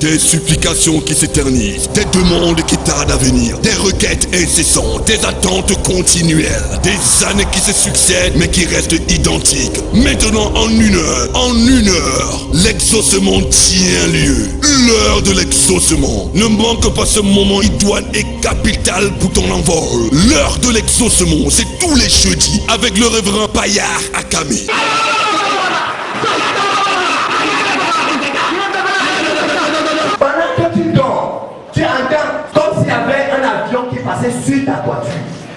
Des supplications qui s'éternisent, des demandes qui tardent à venir, des requêtes incessantes, des attentes continuelles, des années qui se succèdent mais qui restent identiques. Maintenant en une heure, l'exaucement tient lieu. L'heure de l'exaucement. Ne manque pas ce moment idoine et capital pour ton envol. L'heure de l'exaucement, c'est tous les jeudis avec le révérend Payard Akamé. Sur ta toiture,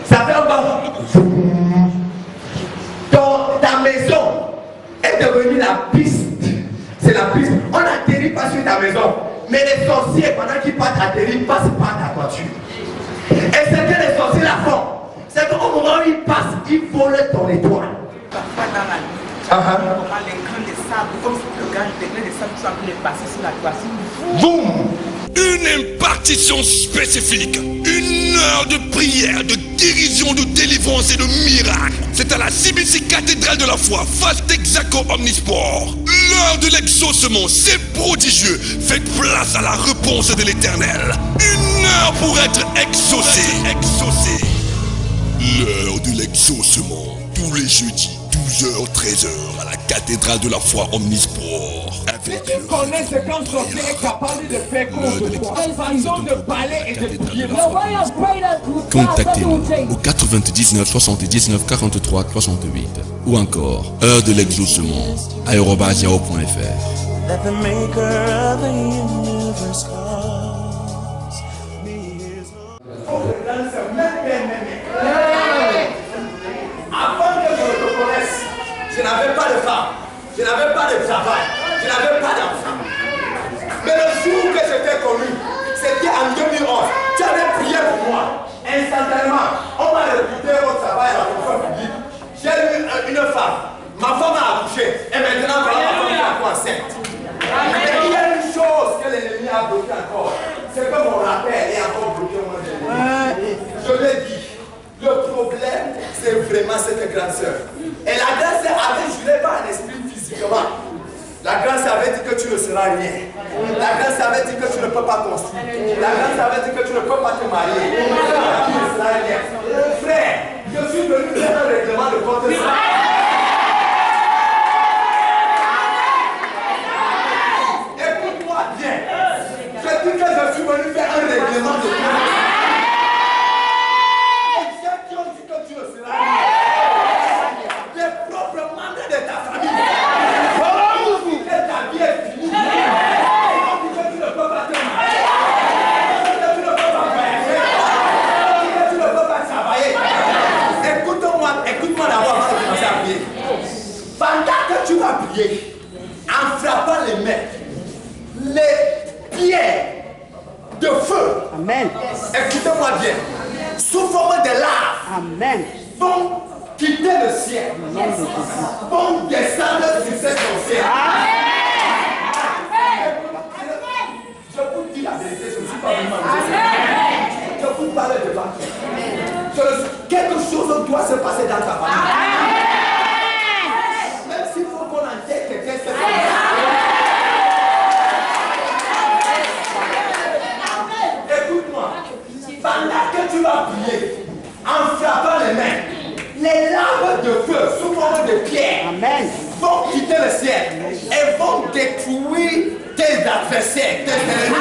ça fait un bas. Ta maison est devenue la piste. C'est la piste. On n'atterrit pas sur ta maison, mais les sorciers, pendant qu'ils partent atterrir, passent par ta toiture. Et ce que les sorciers la font, c'est qu'au moment où ils passent, ils volent ton étoile. Parfois dans la nuit, comment les grains de sable, comme si le grain de sable sont en train de passer sur la toiture. Boum! Une impartition spécifique, une heure de prière, de guérison, de délivrance et de miracle. C'est à la CBC Cathédrale de la Foi, face d'Exaco Omnisport. L'heure de l'exaucement, c'est prodigieux. Faites place à la réponse de l'Éternel. Une heure pour être exaucé. L'heure de l'exaucement, tous les jeudis, 12h, 13h, à la Cathédrale de la Foi Omnisport. Si tu connais ce qu'un sorcier est capable de faire contre toi, façon de parler et de prier. Contactez-nous au 99 79 43 68 ou encore heure de l'exaucement @yahoo.fr. That the maker of the universe calls me his Avant que je te connaisse, je n'avais pas de femme, je n'avais pas de travail, je n'avais pas d'enfant. Mais le jour que je t'ai connu, c'était en 2011. Tu avais prié pour moi. Instantanément, on m'a recruté au travail à la fonction publique. J'ai eu une femme. Ma femme a accouché. Et maintenant, voilà, ma femme est encore enceinte. Mais il y a une chose que l'ennemi a bloqué encore. C'est que mon rappel est encore bloqué. Je l'ai dit. Le problème, c'est vraiment cette grande sœur. Et la grande sœur avait juré par un esprit physiquement. La grande sœur avait dit que tu ne seras rien. La grande sœur avait dit que tu ne peux pas construire. La grande sœur avait dit que tu ne peux pas te marier. Tu ne seras rien. Frère, je suis venu faire un règlement de compte. Écoute-moi bien. Je dis que je suis venu faire un règlement de compte. Pendant que tu vas prier, en frappant les mains, les pierres de feu, Amen. Écoutez-moi bien, sous forme de lave, Amen. vont quitter le ciel, vont descendre sur cette sorcière. Je vous dis la vérité, je ne suis pas venu mentir. Je vous parle de toi. Quelque chose doit se passer dans ta famille. Même s'il faut qu'on enterre quelqu'un, c'est comme ça. Écoute-moi, pendant que tu vas prier, en frappant les mains, les lames de feu sous forme de pierre vont quitter le ciel et vont détruire tes adversaires, tes ennemis.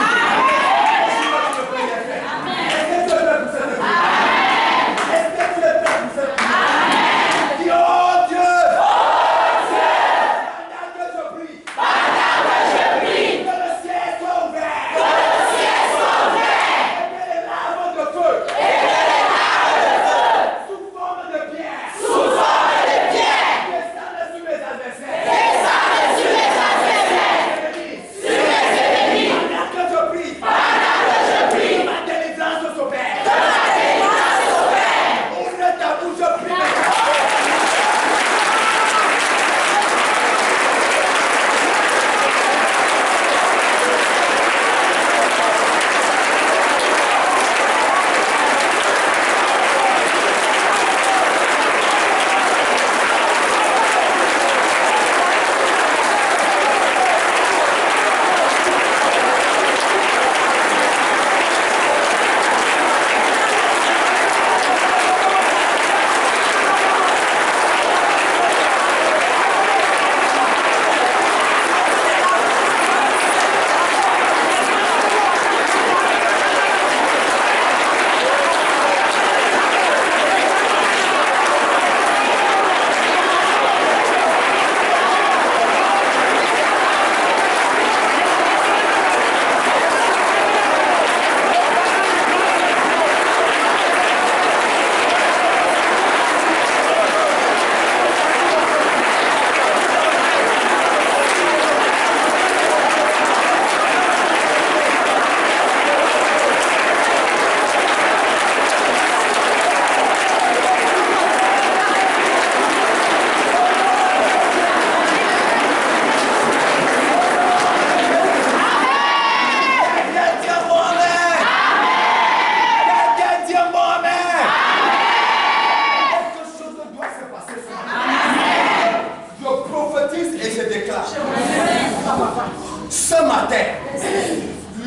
père,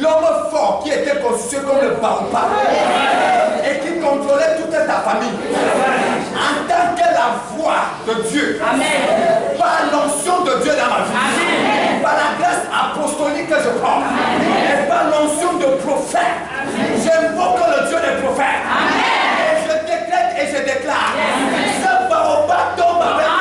l'homme fort qui était constitué comme le baobab et qui contrôlait toute ta famille, en tant que la voix de Dieu, par l'onction de Dieu dans ma vie, par la grâce apostolique que je prends, et par l'onction de prophète, j'invoque le Dieu des prophètes. Et je décrète et je déclare, ce baobab tombe avec lui.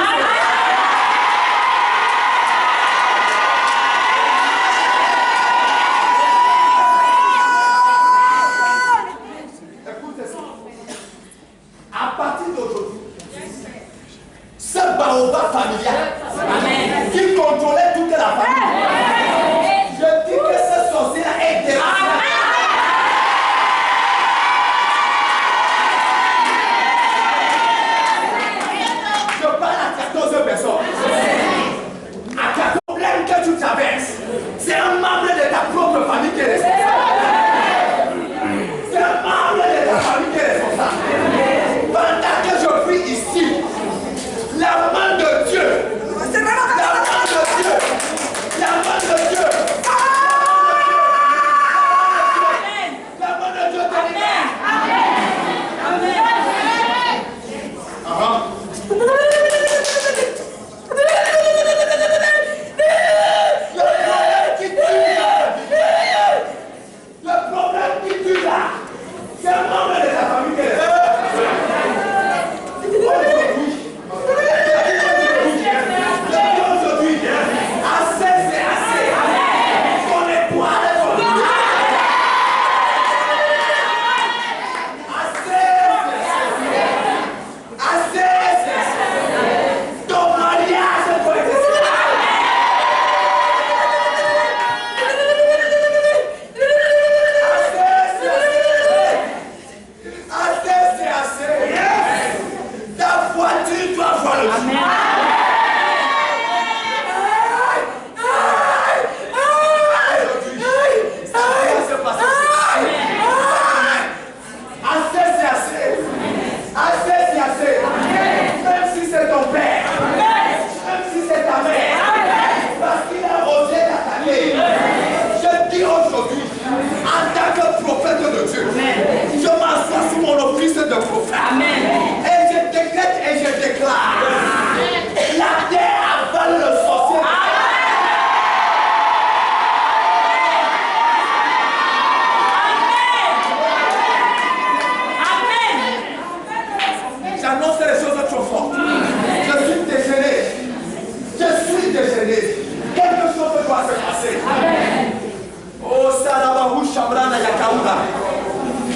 À partir d'aujourd'hui, ce baobab familial qui contrôlait toute la famille, je dis que ce sorcier est déraciné. Je parle à 14 personnes. À 14 problèmes que tu traverses, c'est un membre de ta propre famille qui est responsable. C'est un membre de ta famille qui est responsable. Pendant que je prie ici, la main de Dieu, la main de Dieu, la main de Dieu, la main de Dieu te libère. Le problème qui tue là, c'est un membre de ta famille qui est responsable.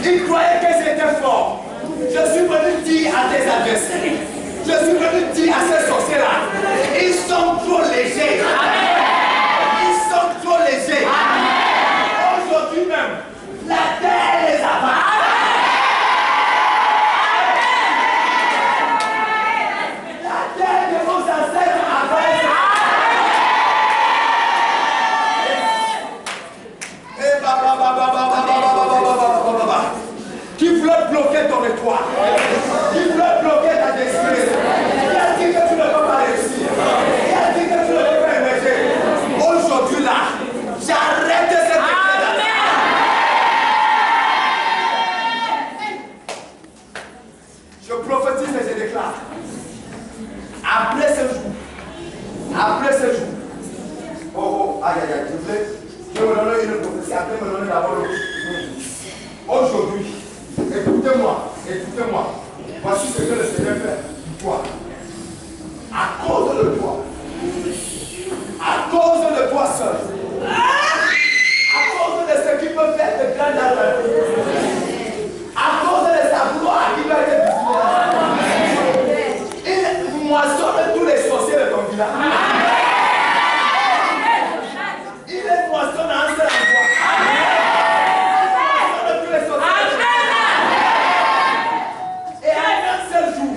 Ils croyaient que c'était fort. Je suis venu dire à tes adversaires, je suis venu dire à ces sorciers-là, ils sont trop légers. Ils sont trop légers. Aujourd'hui même, la terre les avale. La terre de vos ancêtres avale. Qui veut bloquer ton étoile, qui veut bloquer ta destinée, qui a dit que tu ne peux pas réussir, qui a dit que tu ne peux pas émerger. Aujourd'hui là, j'arrête cette étoile. Je prophétise et je déclare, après ce jour, oh, aïe, je vais me donner une prophétie, après me donner d'abord le aujourd'hui, écoutez-moi, voici ce que le Seigneur fait pour toi. À cause de toi seul, à cause de ce qui peut faire de grandes affaires, à cause de sa gloire qui va être visible, il moissonne tous les sorciers de ton village. Il les moissonne en un seul endroit. Et à un seul jour,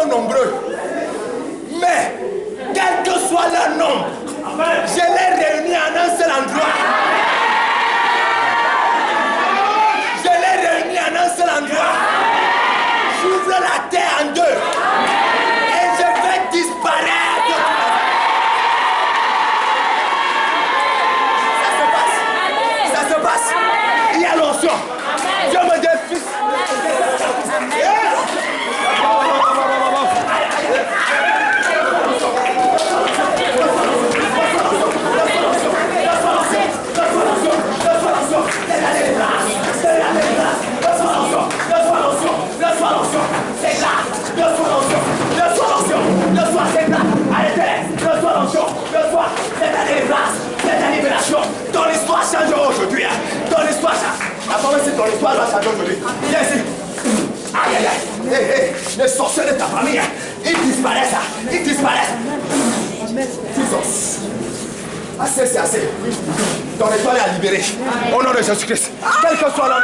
sont nombreux. Mais, quel que soit leur nombre, je les réunis en un seul endroit. Je les réunis en un seul endroit. J'ouvre la terre en deux. Et je vais disparaître. Ça se passe. Il y a l'onction. Dieu me donne fils. Ton histoire changera aujourd'hui. Ton histoire change. Attends, si ton histoire va changer aujourd'hui. Viens ici. Aïe, aïe, aïe. Hé, hé, les sorciers de ta famille, ils disparaissent. Ils disparaissent. Jesus. Assez, c'est assez. Ton étoile est à libérer. Au nom de Jésus-Christ. Quel que soit le nom.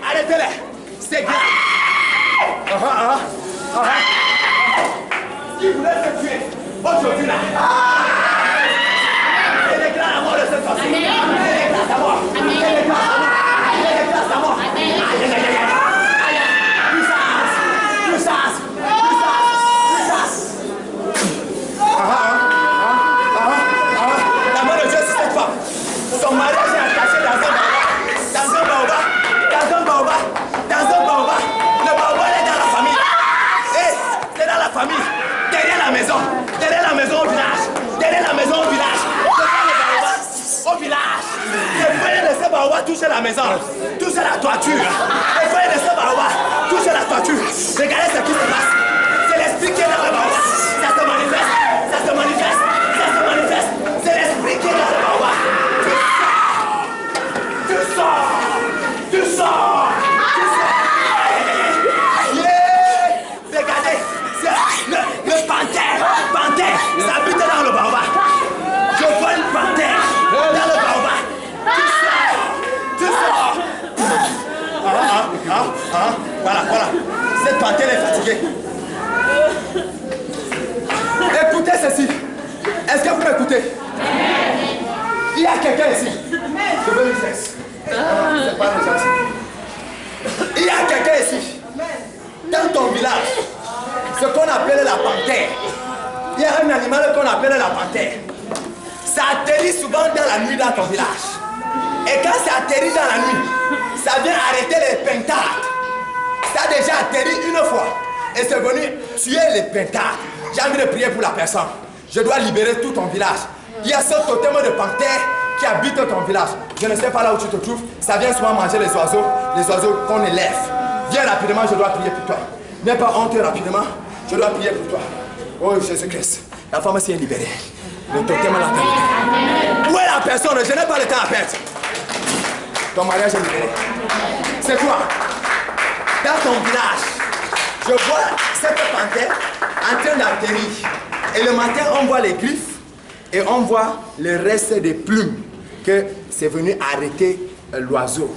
Arrêtez-les. C'est grave. Qui voulait te tuer aujourd'hui là. Et déclare la mort de cette sorcière. Et déclare ta mort. Et déclare ta mort. Puissance. La mort de Dieu sur cette femme. Son mariage est attaché dans un baobab. Le baobab est dans la famille. C'est dans la famille. Derrière la maison au village. Au village. Les feuilles de ce baobab touchent la maison. Touchent la toiture. Les feuilles de ce baobab touchent la toiture. Regardez ce qui se passe. C'est l'esprit qui est dans le baobab. Ça se manifeste. C'est l'esprit qui est dans le baobab. Tu sors. Regardez, c'est le panthère, ça habite dans le baobab. Je vois une panthère dans le baobab. Tu sors. Voilà. Cette panthère est fatiguée. Écoutez ceci. Est-ce que vous m'écoutez? Il y a quelqu'un ici. Je veux une cesse. C'est pas les gens ici. Il y a quelqu'un ici. Dans ton village, ce qu'on appelle la panthère, il y a un animal qu'on appelle la panthère. Ça atterrit souvent dans la nuit dans ton village. Et quand ça atterrit dans la nuit, ça vient arrêter les pentards. Ça a déjà atterri une fois. Et c'est venu tuer les pentards. J'ai envie de prier pour la personne. Je dois libérer tout ton village. Il y a ce totem de panthère qui habite ton village. Je ne sais pas là où tu te trouves. Ça vient souvent manger les oiseaux qu'on élève. Viens rapidement, je dois prier pour toi. N'aie pas honte rapidement, je dois prier pour toi. Oh Jésus-Christ, la pharmacie est libérée. Le totem l'a terminé. Où est la personne? Je n'ai pas le temps à perdre. Ton mariage est libéré. C'est quoi? Dans ton village, je vois cette panthère en train d'atterrir. Et le matin, on voit les griffes et on voit le reste des plumes que c'est venu arrêter l'oiseau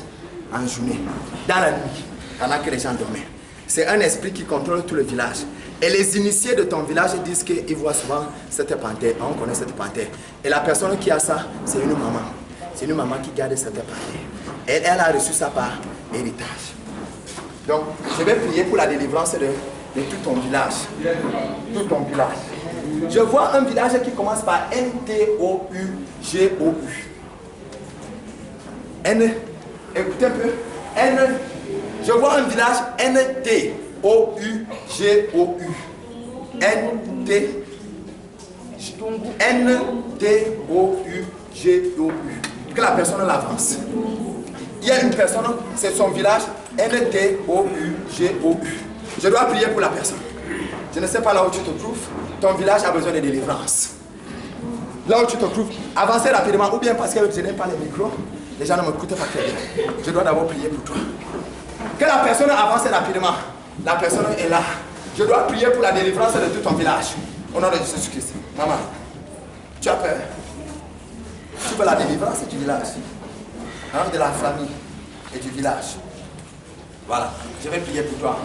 en journée, dans la nuit, pendant que les gens dormaient. C'est un esprit qui contrôle tout le village. Et les initiés de ton village disent qu'ils voient souvent cette panthère. On connaît cette panthère. Et la personne qui a ça, c'est une maman. C'est une maman qui garde cette panthère. Elle a reçu ça par héritage. Donc, je vais prier pour la délivrance de tout ton village. Tout ton village. Je vois un village qui commence par N-T-O-U-G-O-U. Écoutez un peu. Je vois un village N-T-O-U-G-O-U. N-T-O-U-G-O-U. Que la personne l'avance. Il y a une personne, c'est son village N-T-O-U-G-O-U. Je dois prier pour la personne. Je ne sais pas là où tu te trouves. Ton village a besoin de délivrance. Là où tu te trouves, avancez rapidement. Ou bien parce que je n'ai pas les micros, les gens ne m'écoutent pas très bien. Je dois d'abord prier pour toi. Que la personne avance rapidement. La personne est là. Je dois prier pour la délivrance de tout ton village. Au nom de Jésus-Christ. Maman. Tu as peur? Tu veux la délivrance du village, hein, de la famille et du village. Voilà, je vais prier pour toi.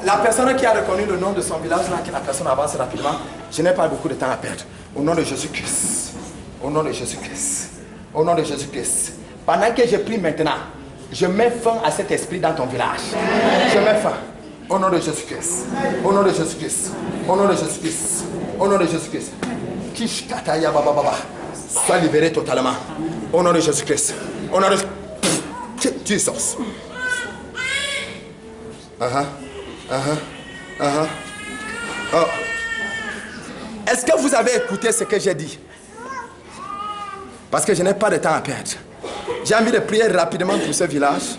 La personne qui a reconnu le nom de son village, là, que la personne avance rapidement, je n'ai pas beaucoup de temps à perdre. Au nom de Jésus-Christ. Au nom de Jésus-Christ. Au nom de Jésus-Christ. Pendant que je prie maintenant, je mets fin à cet esprit dans ton village. Je mets fin. Au nom de Jésus-Christ. Au nom de Jésus-Christ. Au nom de Jésus-Christ. Au nom de Jésus-Christ. Kishkataya baba. Sois libéré totalement. Au nom de Jésus-Christ. Au nom de Jesus. Oh. Est-ce que vous avez écouté ce que j'ai dit? Parce que je n'ai pas de temps à perdre. J'ai envie de prier rapidement pour ce village.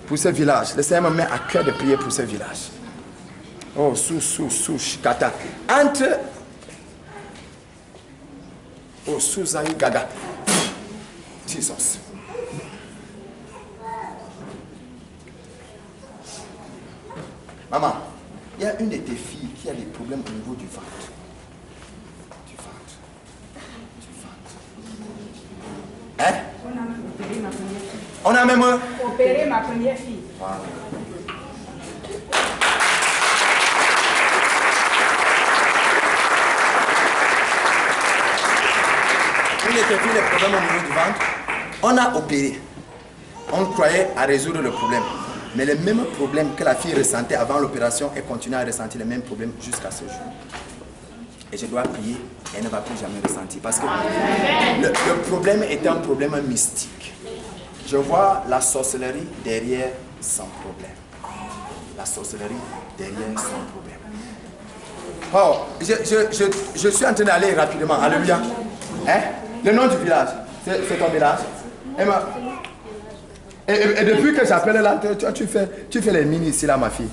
Pour ce village. Le Seigneur me met à cœur de prier pour ce village. Oh, kata. Entre. Oh, Suzaï Gaga. Jesus. Maman, il y a une de tes filles qui a des problèmes au niveau du ventre. Du ventre. Hein? On a même opéré ma première fille. Voilà. Une de tes filles, les problèmes au niveau du ventre, on a opéré. On croyait à résoudre le problème. Mais les mêmes problèmes que la fille ressentait avant l'opération, elle continue à ressentir les mêmes problèmes jusqu'à ce jour. Et je dois prier, elle ne va plus jamais ressentir. Parce que le problème est un problème mystique. Je vois la sorcellerie derrière son problème. La sorcellerie derrière son problème. Oh, je suis en train d'aller rapidement. Alléluia. Hein? Le nom du village, c'est ton village. Et depuis que j'appelle là, tu fais les mines ici là, ma fille.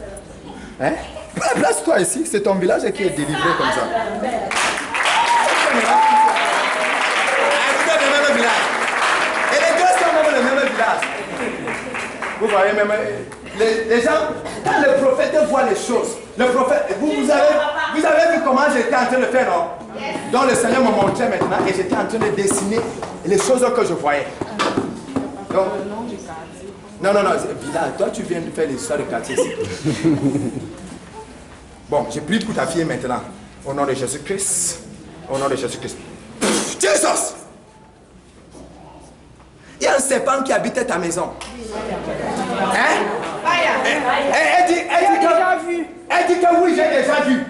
Hein? Place-toi ici, c'est ton village qui est délivré comme ça. Habitez le même village. Et les deux sont même le même village. Vous voyez même, les gens, quand le prophète voit les choses, le prophète, vous avez vu comment j'étais en train de faire, non? Donc le Seigneur me montrait maintenant et j'étais en train de dessiner les choses que je voyais. Donc, non, village, toi tu viens de faire l'histoire de quartier ici. Bon, je prie pour ta fille maintenant. Au nom de Jésus-Christ. Au nom de Jésus-Christ. Jesus! Il y a un serpent qui habitait ta maison. Hein? Elle dit que oui, j'ai déjà vu.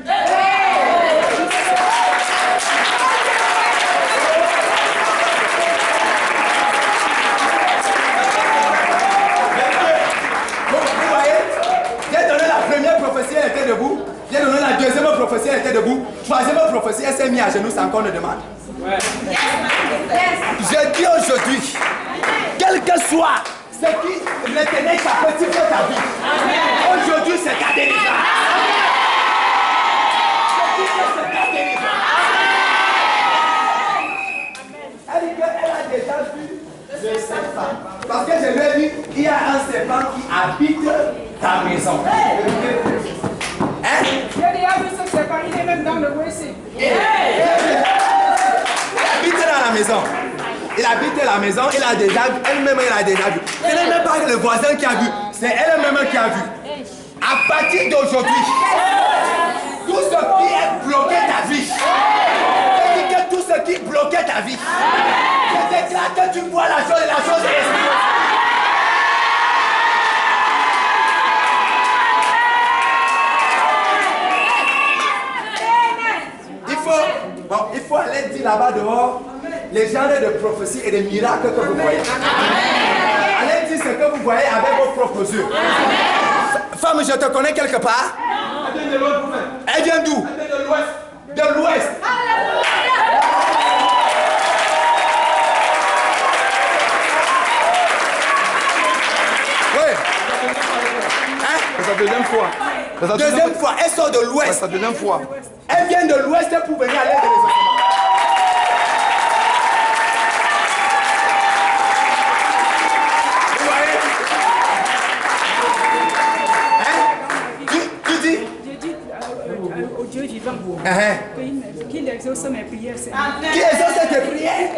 Prophétie, elle était debout. J'ai donné la deuxième prophétie, elle était debout. Troisième prophétie, elle s'est mise à genoux, c'est encore une demande. Je dis aujourd'hui, quel que soit ce qui retenait ta petite de ta vie, aujourd'hui c'est ta délivrance. Elle dit qu'elle a déjà vu le serpent. Parce que je lui ai dit, il y a un serpent qui habite ta maison. Hein? J'ai déjà vu ce serpent, il est même dans le WC. Il habite dans la maison. Il habite la maison, il a déjà vu, elle-même elle a déjà vu. Ce n'est même pas le voisin qui a vu, c'est elle-même qui a vu. À partir d'aujourd'hui, tout ce qui est bloqué ta vie, c'est que tout ce qui bloquait ta vie, je déclare que tu vois la chose et la chose est respirée. Il faut aller dire là-bas dehors les genres de prophéties et de miracles que vous voyez. Allez dire ce que vous voyez avec vos propres yeux. Femme, je te connais quelque part. Elle vient de l'ouest. Elle vient d'où? Elle vient de l'ouest. De l'ouest. Oui. Hein? C'est sa deuxième fois. Deuxième fois, elle sort de l'ouest. C'est sa deuxième fois. Elle vient de l'ouest pour venir à l'aide des enfants. Vous voyez? Hein? Tu dis? J'ai dit au Dieu vivant. Qu'il exauce mes prières, Seigneur. Qui exauce tes prières?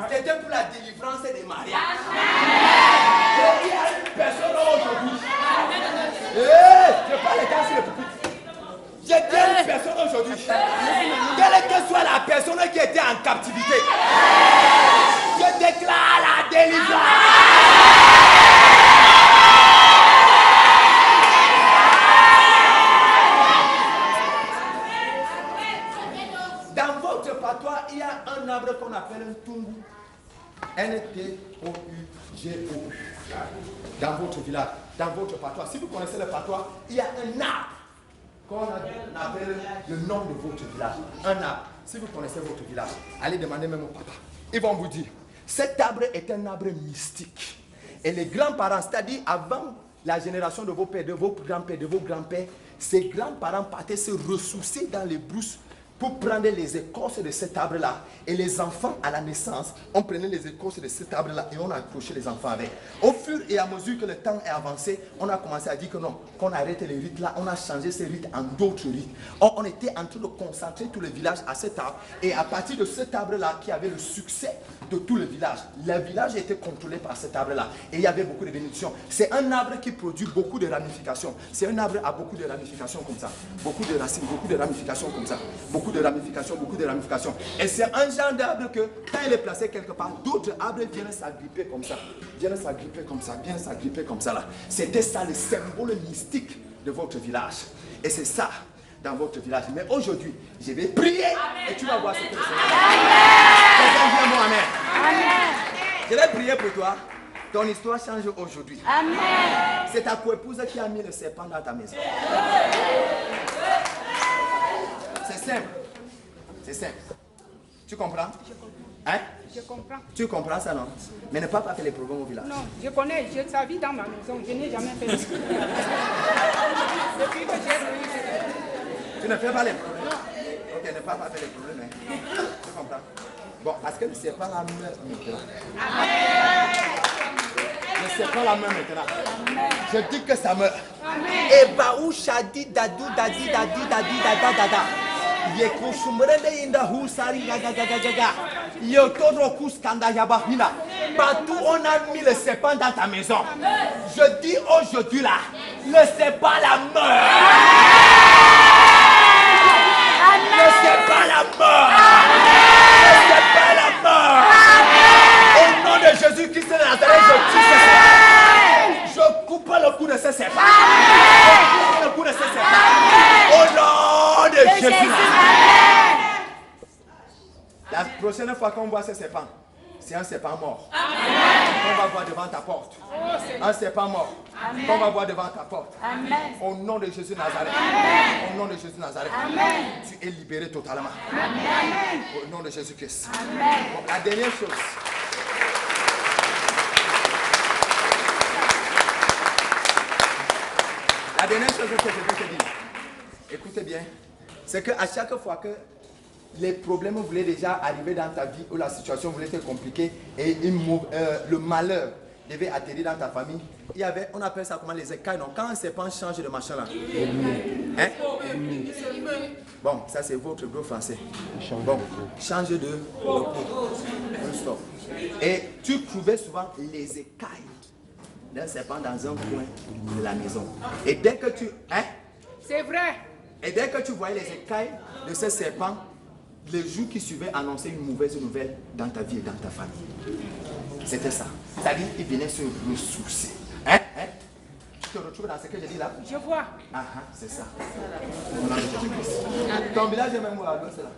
C'était pour la délivrance des mariages. Il y a une personne aujourd'hui. Je parle dans sur le pupitre. J'ai dit une personne aujourd'hui. Quelle que soit la personne qui était en captivité, je déclare la délivrance. Dans votre patois, il y a un arbre qu'on appelle un tungu. N-T-O-U-G-O-U. Dans votre village, dans votre patois. Si vous connaissez le patois, il y a un arbre qu'on appelle le nom de votre village. Un arbre. Si vous connaissez votre village, allez demander même au papa. Ils vont vous dire, cet arbre est un arbre mystique. Et les grands-parents, c'est-à-dire avant la génération de vos pères, de vos grands-pères, de vos grands-pères, ces grands-parents partaient se ressourcer dans les brousses pour prendre les écorces de cet arbre-là. Et les enfants, à la naissance, on prenait les écorces de cet arbre-là et on accrochait les enfants avec. Au fur et à mesure que le temps est avancé, on a commencé à dire que non, qu'on arrête les rites-là, on a changé ces rites en d'autres rites. On était en train de concentrer tout le village à cet arbre. Et à partir de cet arbre-là, qui avait le succès de tout le village était contrôlé par cet arbre-là. Et il y avait beaucoup de bénédictions. C'est un arbre qui produit beaucoup de ramifications. C'est un arbre à beaucoup de ramifications comme ça. Beaucoup de racines, beaucoup de ramifications comme ça. Beaucoup de ramifications, beaucoup de ramifications. Et c'est un genre d'arbre que, quand il est placé quelque part, d'autres arbres viennent s'agripper comme ça. Viennent s'agripper comme ça, viennent s'agripper comme ça là. C'était ça le symbole mystique de votre village. Et c'est ça dans votre village. Mais aujourd'hui, je vais prier et tu vas voir ce que c'est. Amen. Amen. Je vais prier pour toi. Ton histoire change aujourd'hui. Amen. C'est ta coépouse qui a mis le serpent dans ta maison. C'est simple. C'est simple. Tu comprends? Je comprends. Hein? Je comprends. Tu comprends ça, non? Mais ne pas faire les problèmes au village. Non, je connais, ça vit dans ma maison. Je n'ai jamais fait ça. Depuis que j'ai venu, tu ne fais pas les problèmes? Non. Ok, ne pas faire les problèmes. Hein? Tu comprends? Bon, est-ce que le serpent la meurt maintenant? Amen. Le serpent la meurt maintenant. Amen. Je dis que ça meurt. Amen. Et baou shadi dadou dadi dadi dadi dada dada. Partout on a mis le serpent dans ta maison. Je dis aujourd'hui là, le serpent la meurt. Le serpent la meurt. Le serpent la meurt. Au nom de Jésus-Christ de Nazareth, je tue ce serpent. Je coupe le cou de ce serpent. Je coupe le cou de ce serpent. Au nom de Jésus. La prochaine fois qu'on voit ce serpent, c'est un serpent mort. Qu'on va voir devant ta porte. Un serpent mort. Qu'on va voir devant ta porte. Amen. Au nom de Jésus Nazareth. Amen. Au nom de Jésus Nazareth. Amen. Tu es libéré totalement. Amen. Au nom de Jésus-Christ. Amen. Bon, la dernière chose. La dernière chose que je veux te dire, écoutez bien, c'est qu'à chaque fois que les problèmes voulaient déjà arriver dans ta vie ou la situation voulait être compliquée et le malheur devait atterrir dans ta famille, il y avait, on appelle ça comment, les écailles, non? Quand un serpent change de machin là. Hein? Bon, ça c'est votre gros français. Bon, change de stop. Et tu trouvais souvent les écailles d'un serpent dans un coin de la maison. Et dès que tu... Hein? C'est vrai. Et dès que tu voyais les écailles de ce serpent, le jour qui suivait annonçait une mauvaise nouvelle dans ta vie et dans ta famille. C'était ça. C'est-à-dire qu'il venait se ressourcer. Hein? Hein? Tu te retrouves dans ce que j'ai dit là? Je vois. Ah, c'est ça. Ton village est même où à l'ouest là?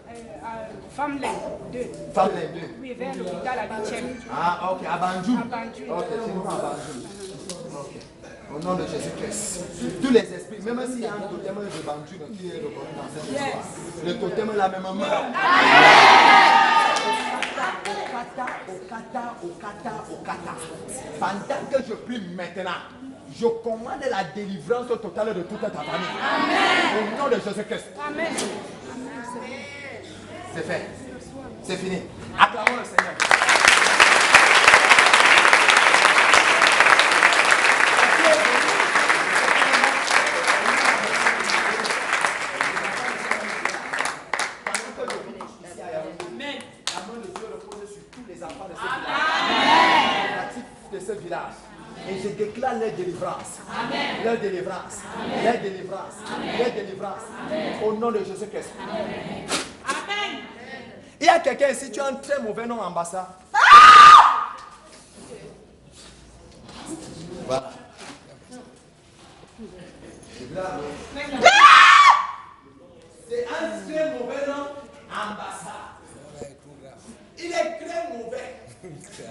Femme 2. Femme 2. Oui, vers l'hôpital à 8e. Ah, ok, à Banjou. À Banjou. Ok, c'est nous à Banjou. Ok. Au nom de Jésus-Christ. Tous les esprits, même s'il y a un totem de Banjou qui est reconnu dans cette histoire, le totem là même meurt. Okata. Pendant que je prie maintenant, je commande la délivrance totale de toute ta famille. Amen. Au nom de Jésus-Christ. Amen. C'est fait. C'est fini. Acclamons le Seigneur. délivrance. Leur délivrance. Leur délivrance. Leur délivrance. Au nom de Jésus-Christ. Amen. Il y a quelqu'un ici, tu as un très mauvais nom, ambassade. Voilà. C'est un très mauvais nom, ambassade. Il est très mauvais.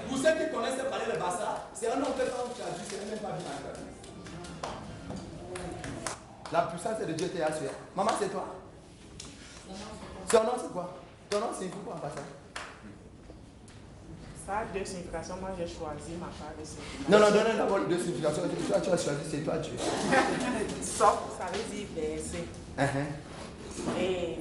Vous ceux qui connaissent parler le bassa, c'est un nom que quand tu as dit, c'est même pas bien encore. La puissance de Dieu t'est assurée. Maman, c'est toi? Ton nom, c'est quoi? Ton nom, c'est quoi, ambassade? Ça a deux significations. Moi, j'ai choisi ma part de signification. Non, donne d'abord deux significations. Toi, tu as choisi, c'est toi, Dieu. Sop, ça veut dire verser. Et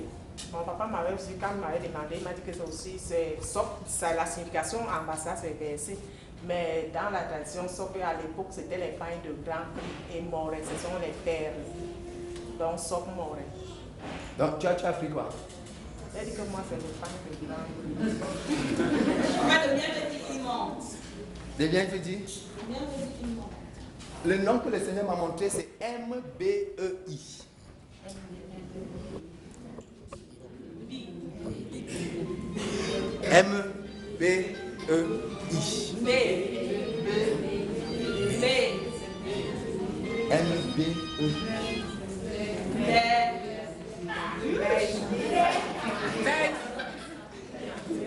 mon papa m'avait aussi, quand il m'avait demandé, il m'a dit que c'est aussi, sop, la signification ambassade, c'est verser. Mais dans la tradition, sop, à l'époque, c'était les pains de Grand Prix et Morel, ce sont les perles. Donc, sop Morel. Donc, tu as pris quoi? Elle dit que moi, c'est le pain de Grand Prix. Les biens, tu dis? Le nom que le Seigneur m'a montré, c'est M-B-E-I. M-B-E-I. M-B-E-I.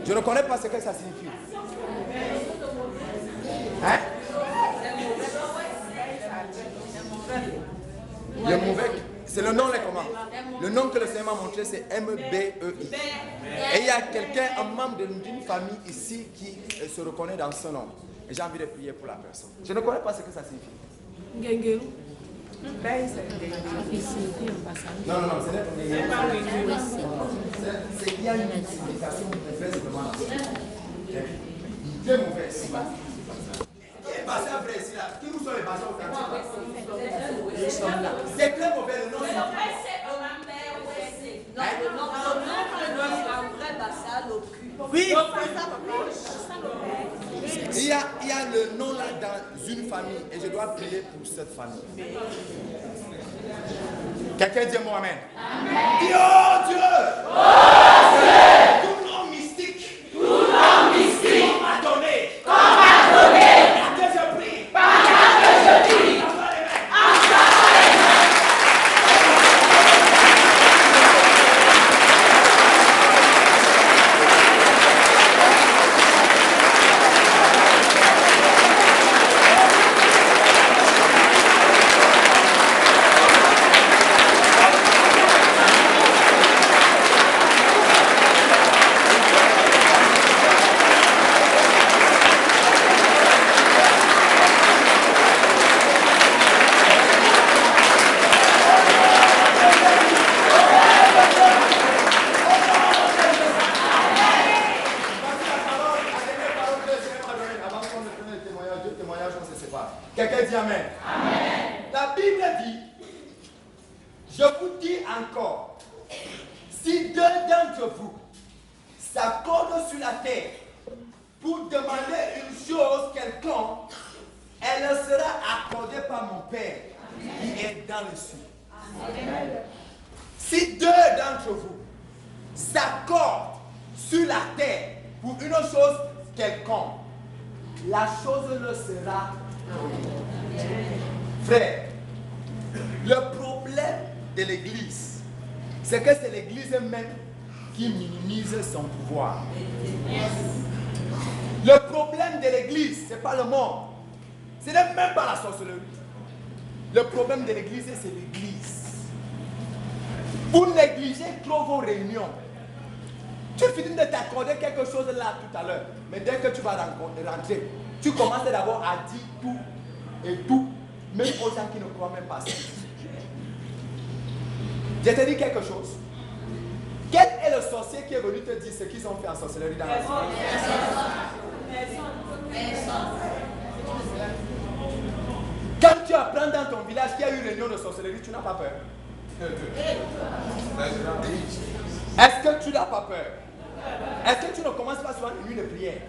Je ne connais pas ce que ça signifie. Hein? Le mauvais, c'est le nom, les comment? Le nom que le Seigneur m'a montré, c'est M-B-E-I. Et il y a quelqu'un, un membre d'une famille ici qui se reconnaît dans ce nom. Et j'ai envie de prier pour la personne. Je ne connais pas ce que ça signifie. Non, ce n'est pas c'est qu'il y a une signification mauvaise devant la très mauvaise. Qui est passé après ici là? Qui nous sont les passés au quartier? C'est très mauvais le nom. Oui. Il y a le nom là dans une famille et je dois prier pour cette famille. Quelqu'un dit moi amen. Dis oh Dieu. Tout nom mystique. Qu'on m'a donné. Que je prie. Quelqu'un dit amen. La Bible dit, je vous dis encore, si deux d'entre vous s'accordent sur la terre pour demander une chose quelconque, elle sera accordée par mon Père qui est dans les cieux. Si deux d'entre vous s'accordent sur la terre pour une chose quelconque, la chose le sera. Frère, le problème de l'église, c'est que c'est l'église même qui minimise son pouvoir. Le problème de l'église, ce n'est pas le monde. Ce n'est même pas la sorcellerie. Le problème de l'église, c'est l'église. Vous négligez trop vos réunions. Tu finis de t'accorder quelque chose là tout à l'heure. Mais dès que tu vas rentrer, tu commences d'abord à dire tout et tout, même aux gens qui ne croient même pas ça. Je te dis quelque chose. Quel est le sorcier qui est venu te dire ce qu'ils ont fait en sorcellerie dans la vie? Quand tu apprends dans ton village qu'il y a eu une réunion de sorcellerie, tu n'as pas peur. Est-ce que tu n'as pas peur? Est-ce que tu ne commences pas souvent une nuit de prière?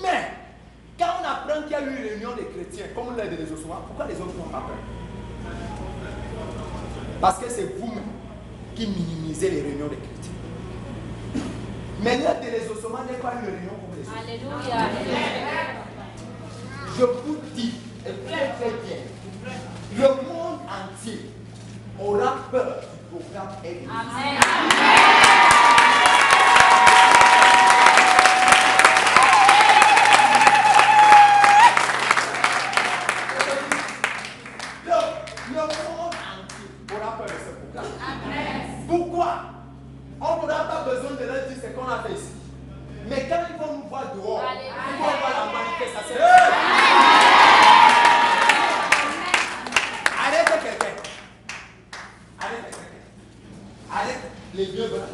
Mais quand on apprend Pendant qu'il y a eu une réunion des chrétiens, comme l'aide des ossements, pourquoi les autres n'ont pas peur? Parce que c'est vous-même qui minimisez les réunions des chrétiens. Mais l'aide des ossements n'est pas une réunion comme les autres. Alléluia. Je vous dis, et très très bien, le monde entier aura peur du programme Église. Amen. Le monde entier aura peur de ce programme. Amen. Pourquoi? On n'aura pas besoin de leur dire ce qu'on a fait ici. Mais quand ils vont nous voir dehors, ils vont voir la manifestation. Arrête quelqu'un. Arrête quelqu'un. Arrête les vieux blancs.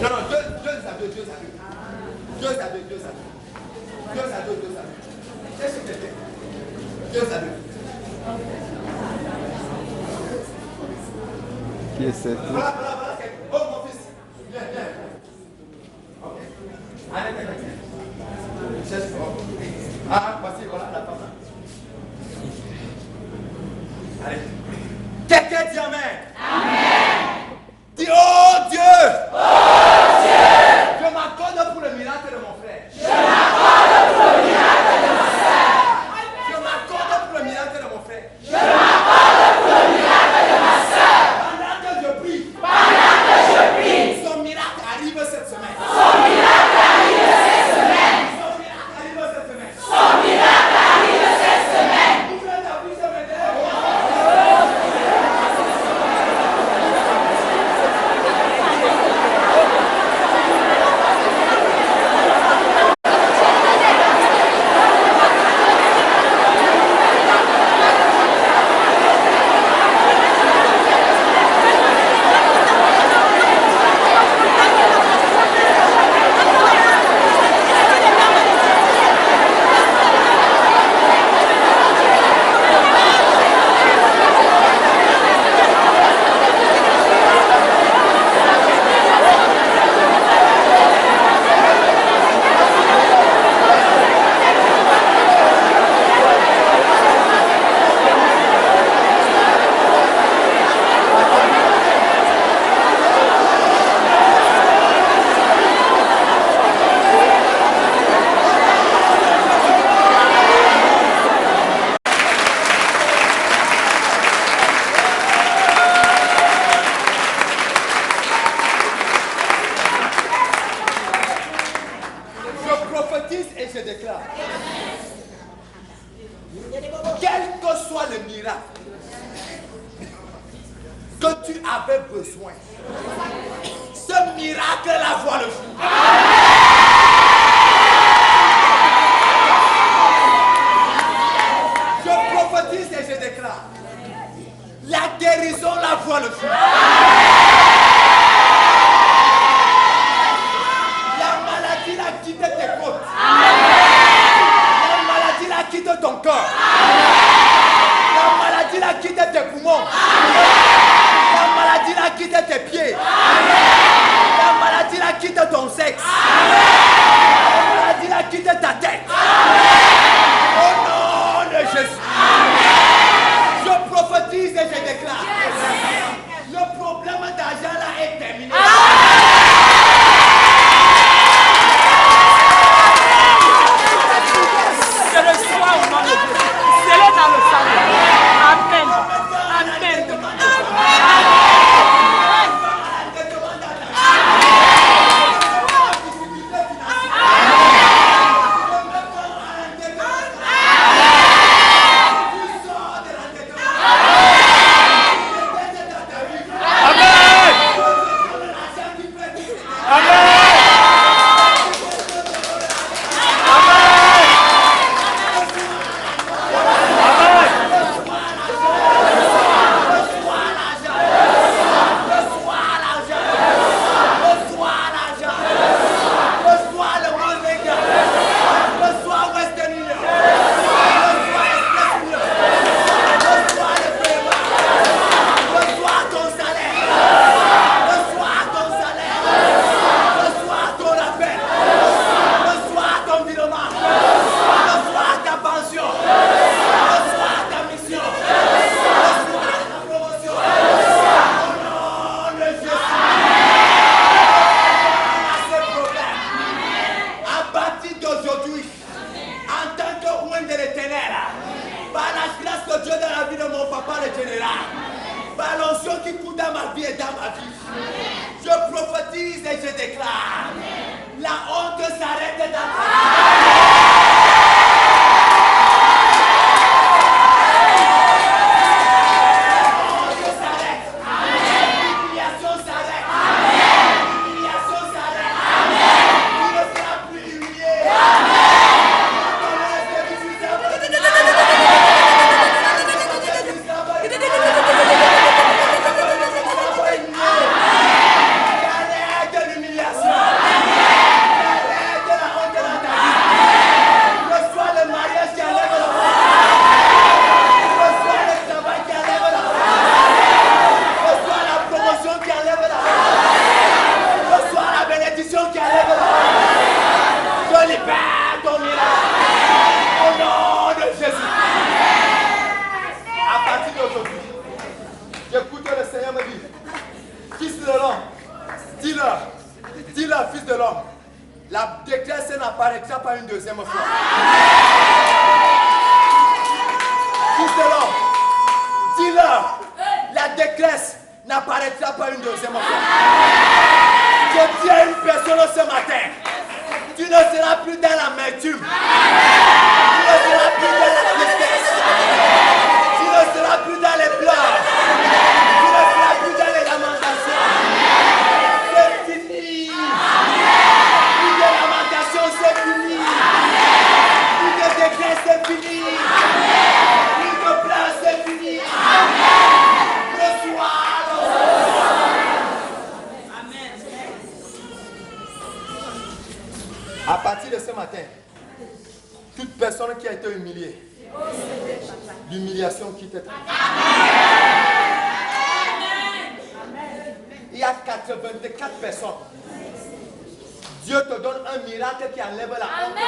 Non, non, deux à deux. Deux à deux. Qu'est-ce que c'était? Deux à deux. Qui est cette? Voilà. Oh, mon fils. Viens. Ok. Arrête. Ah, voici, voilà la femme. Allez. Quelqu'un dit Amen. Amen. Dis, oh Dieu. Je m'accorde pour le miracle de mon frère. Je m'accorde pour le miracle de mon frère. Pendant que je prie. Son miracle arrive cette semaine. Ouvre ta bouche et me dis, que tu avais besoin. Ce miracle-là voit le jour. Je prophétise et je déclare. La guérison la voit le jour. La maladie la quitte tes côtes. La maladie la quitte ton corps. La maladie la quitte tes poumons. La maladie la quitte tes pieds. La maladie la quitte ton sexe. La maladie la quitte ta tête. Au nom de Jésus. Je prophétise et je déclare. Le problème d'argent là est terminé. Je le sois au nom de Dieu. C'est le dans le sang. Amen. Amen. par l'onction qui coule dans ma vie et dans ma vie. Je prophétise et je déclare. La honte s'arrête dans ta vie. Dis-leur, fils de l'homme, la détresse n'apparaîtra pas une deuxième fois. Fils de l'homme, dis-leur, la détresse n'apparaîtra pas une deuxième fois. Je dis à une personne ce matin, tu ne seras plus dans l'amertume, tu ne seras plus dans la tristesse, tu ne seras plus dans les pleurs, tu ne seras plus dans les lamentations. C'est fini. Plus de lamentations, c'est fini. Plus de décrets, c'est fini. Plus de pleurs, c'est fini. Reçois. À partir de ce matin, toute personne qui a été humiliée, l'humiliation quitte ta vie. Il y a 84 personnes. Dieu te donne un miracle qui enlève la honte.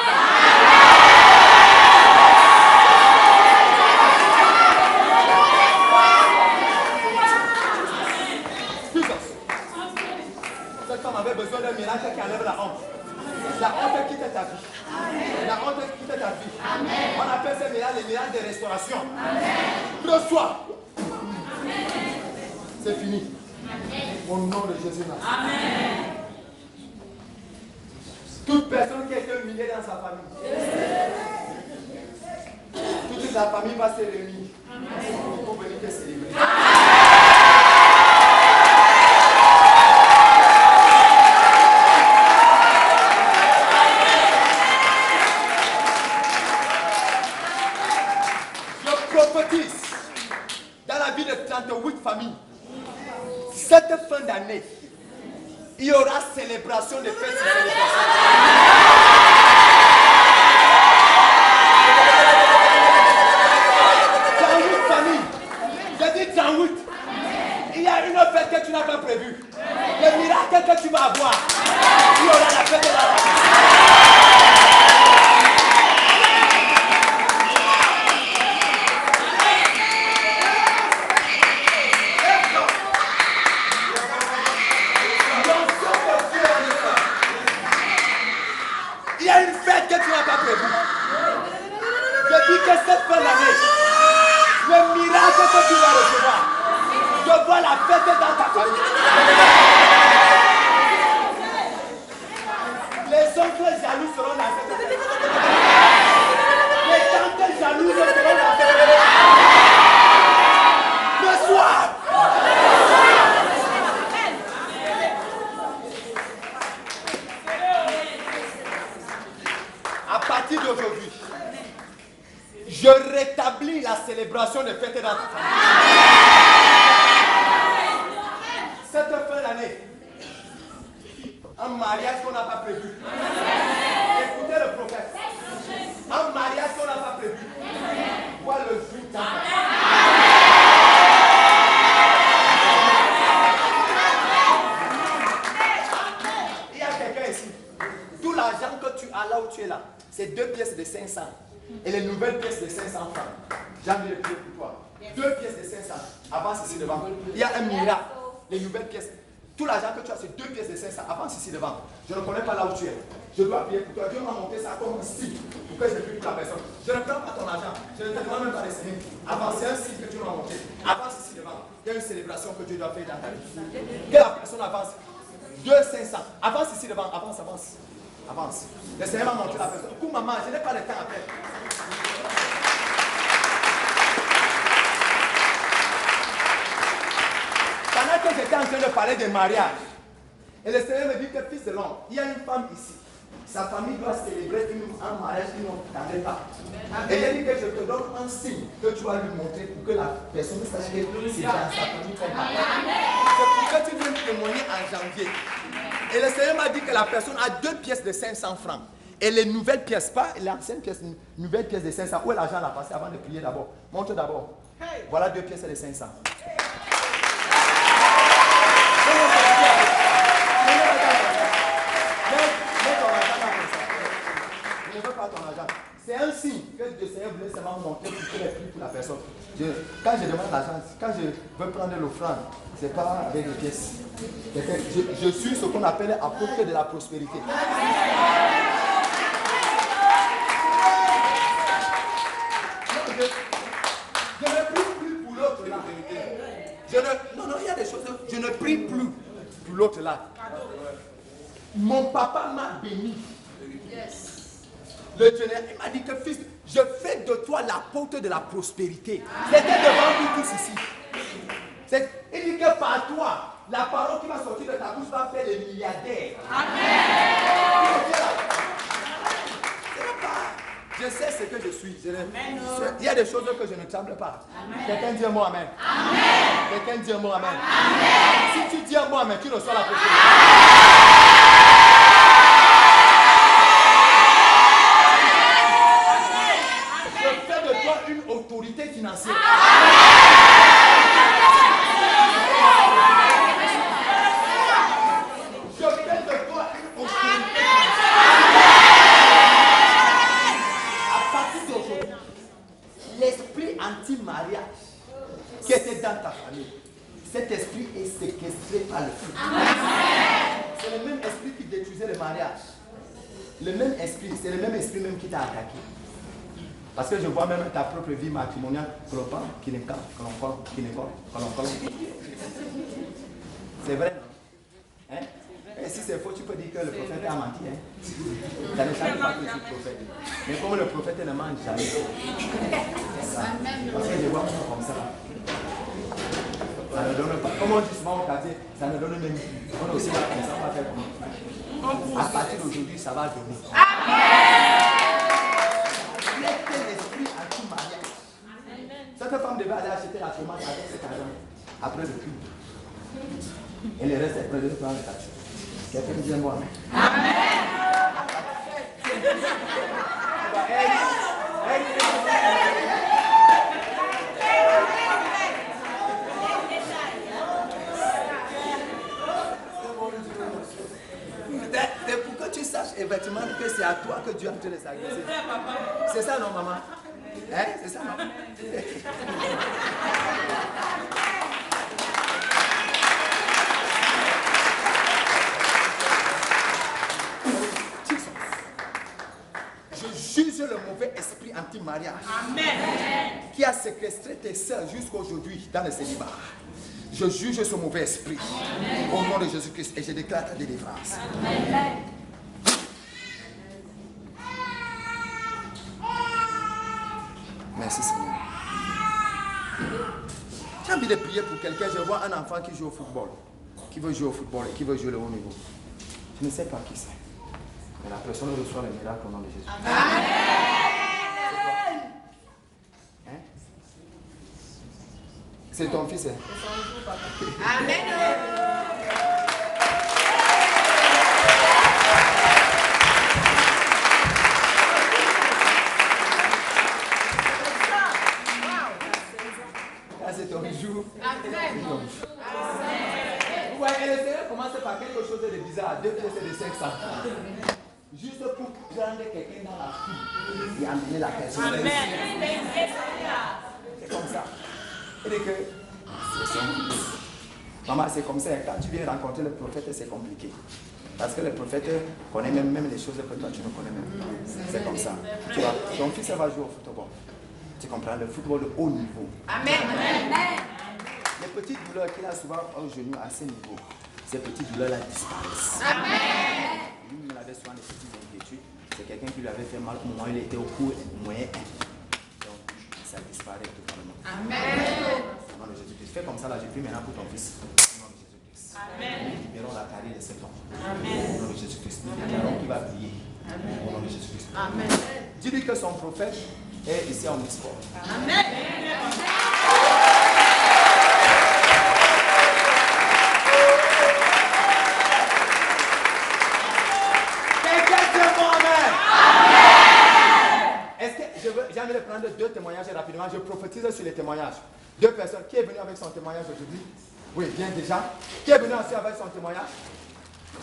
Cette femme avait besoin d'un miracle qui enlève la honte. La honte quitte ta vie. La honte quitte ta vie. On appelle ce miracle le miracle de restauration. Reçois. C'est fini. Au nom de Jésus. Amen. Toute personne qui a été humiliée dans sa famille, toute sa famille va se réunir pour venir te célébrer. Je prophétise dans la vie de 38 familles. Cette fin d'année, il y aura célébration de fêtes et célébrations. J'ai dit 38. Il y a une fête que tu n'as pas prévue. Le miracle que tu vas avoir, il y aura la fête de la famille. Je dis que cette fin d'année, le miracle que tu vas recevoir, je vois la fête dans ta famille. Les oncles jaloux seront dans cette fête. Les tantes jalouses seront dans cette fête. Le soir. À partir d'aujourd'hui, je rétablis la célébration des fêtes dans ta famille. Cette fin d'année, un mariage qu'on n'a pas prévu. Écoutez le prophète. Un mariage qu'on n'a pas prévu. Vois le fruit dans ta famille. Il y a quelqu'un ici. Tout l'argent que tu as là où tu es là, c'est 2 pièces de 500. Et les nouvelles pièces de 500 francs. J'ai envie de prier pour toi. 2 pièces de 500. Avance ici devant. Il y a un miracle. Les nouvelles pièces. Tout l'argent que tu as, c'est 2 pièces de 500. Avance ici devant. Je ne connais pas là où tu es. Je dois prier pour toi. Dieu m'a monté ça comme un signe pour que je prie pour la personne. Je ne prends pas ton argent. Je ne te demande même pas de signer. Avance, c'est un signe que tu m'as monté. Avance ici devant. Il y a une célébration que Dieu doit faire dans ta vie. Que la personne avance. 200-500. Avance ici devant. Avance. Avance. Le Seigneur m'a montré la personne. Coucou maman, je n'ai pas le temps après. Pendant que j'étais en train de parler de mariage, et le Seigneur me dit que fils de l'homme, il y a une femme ici. Sa famille doit célébrer un mariage qu'ils n'ont pas. Et il a dit que je te donne un signe que tu vas lui montrer pour que la personne sache que c'est dans sa famille qu'on parle. C'est pour que tu viennes témoigner en janvier. Et le Seigneur m'a dit que la personne a 2 pièces de 500 francs. Et les nouvelles pièces, pas l'ancienne pièce, une nouvelle pièce de 500. Où est l'argent l'a passé avant de prier d'abord? Montre d'abord. Voilà 2 pièces de 500. Je ne veux pas ton argent. C'est un signe que le Seigneur voulait seulement montrer pour que les prix pour la personne. Quand je demande l'argent, quand je veux prendre l'offrande, ce n'est pas avec des pièces. Je suis ce qu'on appelle apôtre de la prospérité. Je ne prie plus pour l'autre là. Non, il y a des choses. Je ne prie plus pour l'autre là. Mon papa m'a béni. Le général, il m'a dit que fils, je fais de toi l'apôtre de la prospérité. C'était devant nous tous ici. Il dit que par toi, la parole qui va sortir de ta bouche va faire les milliardaires. Amen. Je sais ce que je suis. Il y a des choses que je ne tremble pas. Quelqu'un dit un mot amen. Amen. Quelqu'un dit un mot amen. Amen. Si tu dis un mot amen, tu reçois la prospérité. Une autorité financière. Je fais de toi une autorité. À partir d'aujourd'hui, l'esprit anti-mariage qui était dans ta famille, cet esprit est séquestré par le feu. C'est le même esprit qui détruisait le mariage. Le même esprit, c'est le même esprit même qui t'a attaqué. Parce que je vois même ta propre vie matrimoniale, qui n'est pas. C'est vrai, non? Hein? Et si c'est faux, tu peux dire que le prophète a menti. Hein? Ça ne change pas que je suis prophète. Mais comme le prophète ne ment jamais. Parce que je vois comme ça. Ça ne donne pas. Comme on dit souvent au quartier, ça ne donne même plus. On est aussi là comme ça, on va faire comment? À partir d'aujourd'hui, ça va donner. Cette femme devait aller acheter la tomate avec cet argent après le culte. Et le reste, elle prenait prendre le cachot. Quelqu'un dit un mot amen. Amen. C'est pour que tu saches effectivement que c'est à toi que Dieu a entré de s'agresser. C'est ça, non, maman? Hein? C'est ça, non? Je juge le mauvais esprit anti-mariage. Amen. Qui a séquestré tes sœurs jusqu'aujourd'hui dans le célibat. Je juge ce mauvais esprit. Amen. Au nom de Jésus-Christ et je déclare ta délivrance. Amen. Merci Seigneur. J'ai envie de prier pour quelqu'un. Je vois un enfant qui joue au football. Qui veut jouer au football et qui veut jouer le haut niveau. Je ne sais pas qui c'est. Mais la personne reçoit le miracle au nom de Jésus. Amen. Hein? C'est ton fils, hein? Amen. C'est ton bijou. Ouais, et le Seigneur commence par quelque chose de bizarre. 2 pièces de 500. Juste pour prendre quelqu'un dans la foule et amener la personne. Amen. C'est comme ça. Et que maman, c'est comme ça. Quand tu viens rencontrer le prophète, c'est compliqué. Parce que le prophète connaît même les choses que toi tu ne connais même pas. C'est comme ça. Tu vois, ton fils va jouer au football. Tu comprends, le football de haut niveau. Amen. Amen. petites douleurs qu'il a souvent au genou à ce niveau, ces petites douleurs-là disparaissent. Amen. Lui, il avait souvent des petites inquiétudes. C'est quelqu'un qui lui avait fait mal au moment où il était au cours moyen 1. Donc, ça disparaît totalement. Amen. Au nom de Jésus-Christ. Fais comme ça, là, je prie maintenant pour ton fils. Au nom de Jésus-Christ. Amen. Libérons la carie de cet homme. Amen. Au nom de Jésus-Christ. Nous déclarons qu'il va prier. Amen. Au nom de Jésus-Christ. Amen. Dis-lui que son prophète est ici en export. Amen. J'ai envie de prendre 2 témoignages rapidement. Je prophétise sur les témoignages. 2 personnes. Qui est venu avec son témoignage aujourd'hui? Oui, bien déjà. Qui est venu aussi avec son témoignage?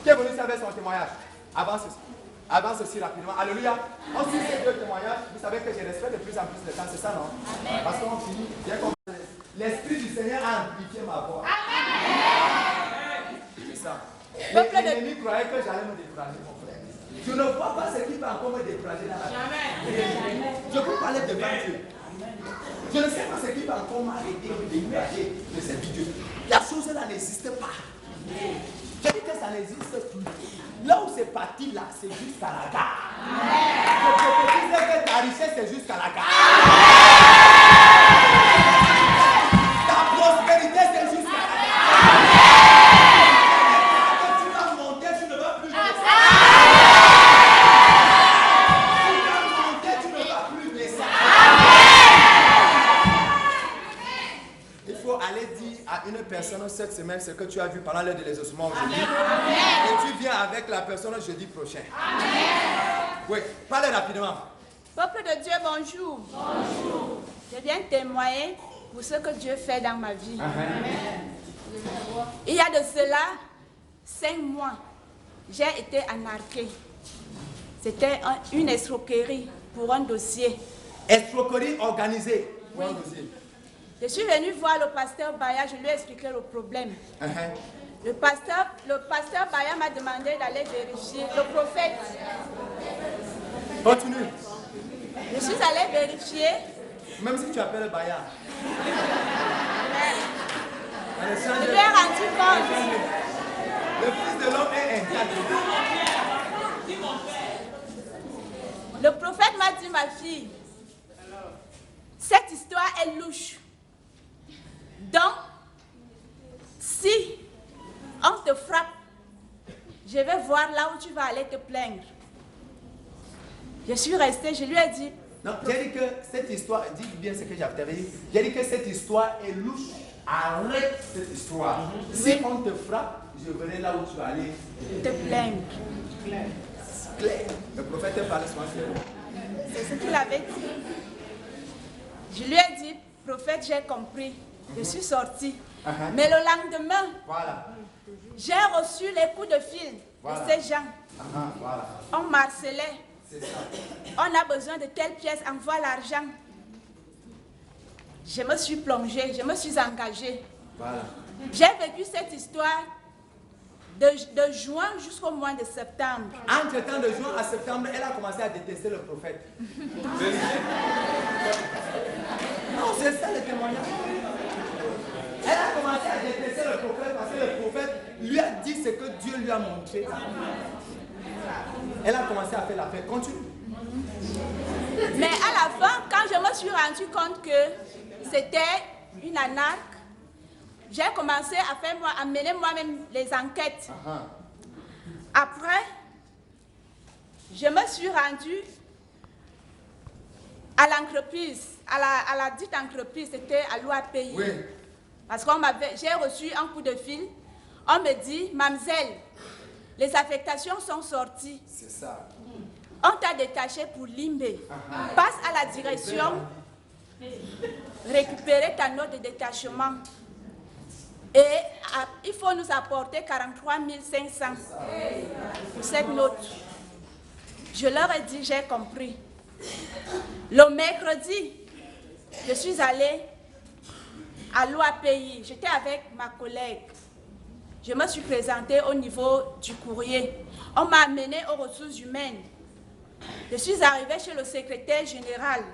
Qui est venu aussi avec son témoignage? Avance aussi rapidement. Alléluia. On suit ces 2 témoignages. Vous savez que je respecte de plus en plus le temps. C'est ça, non? Amen. Parce qu'on finit bien comme l'Esprit du Seigneur a amplifié ma voix. Amen. C'est ça. L'ennemi croyait que j'allais me décourager, mon frère. Je ne vois pas ce qui peut encore me décourager dans la vie. Je peux parler devant Dieu. Je ne sais pas ce qui va encore m'arrêter ou me décourager de cette Dieu. La chose là n'existe pas. Je dis que ça n'existe plus. Là où c'est parti là, c'est jusqu'à la gare. Je prophétise que ta richesse c'est jusqu'à la gare. Ta prospérité c'est jusqu'à la gare. Quand tu vas monter, tu ne vas plus descendre. Tu vas monter, tu ne vas plus descendre. Il faut aller dire à une personne cette semaine ce que tu as vu pendant l'heure de l'exaucement aujourd'hui. Et tu viens avec la personne jeudi prochain. Amen. Oui, parlez rapidement. Peuple de Dieu, bonjour. Bonjour. Je viens témoigner pour ce que Dieu fait dans ma vie. Amen. Il y a de cela 5 mois, j'ai été anarquée. C'était une escroquerie pour un dossier. Escroquerie organisée pour un dossier. Je suis venue voir le pasteur Baya, je lui ai expliqué le problème. Le pasteur Baya m'a demandé d'aller vérifier. Le prophète. Continue. Je suis allée vérifier. Même si tu appelles Baya. Je lui ai rendu compte. Le Fils de l'homme est intact. Le prophète m'a dit, ma fille, cette histoire est louche. Donc, si on te frappe, je vais voir là où tu vas aller te plaindre. Je suis restée, je lui ai dit... Non, j'ai dit que cette histoire, dis bien ce que j'avais dit, j'ai dit que cette histoire est louche. Arrête cette histoire. Si on te frappe, je verrai là où tu vas aller te plaindre. Claire. Le prophète parle souvent. C'est ce qu'il avait dit. Je lui ai dit, prophète, j'ai compris. Je suis sortie. Mais le lendemain, j'ai reçu les coups de fil de ces gens. On m'harcelait. On a besoin de telle pièce, envoie l'argent. Je me suis plongée, je me suis engagée. J'ai vécu cette histoire de juin jusqu'au mois de septembre. Entre temps de juin à septembre, elle a commencé à détester le prophète. Non, c'est ça le témoignage. Elle a commencé à détester le prophète parce que le prophète lui a dit ce que Dieu lui a montré. Elle a commencé à faire la paix. Continue. Mais à la fin, quand je me suis rendu compte que c'était une arnaque, j'ai commencé à mener moi-même les enquêtes. Après, je me suis rendue à l'entreprise, à la dite entreprise, c'était à l'OAPI. Oui. Parce que j'ai reçu un coup de fil. On me dit, mademoiselle, les affectations sont sorties. C'est ça. On t'a détaché pour Limbé. Passe à la direction, récupérer ta note de détachement. Et il faut nous apporter 43 500 pour cette note. Je leur ai dit, j'ai compris. Le mercredi, je suis allée à l'OAPI. J'étais avec ma collègue. Je me suis présentée au niveau du courrier. On m'a amenée aux ressources humaines. Je suis arrivée chez le secrétaire général.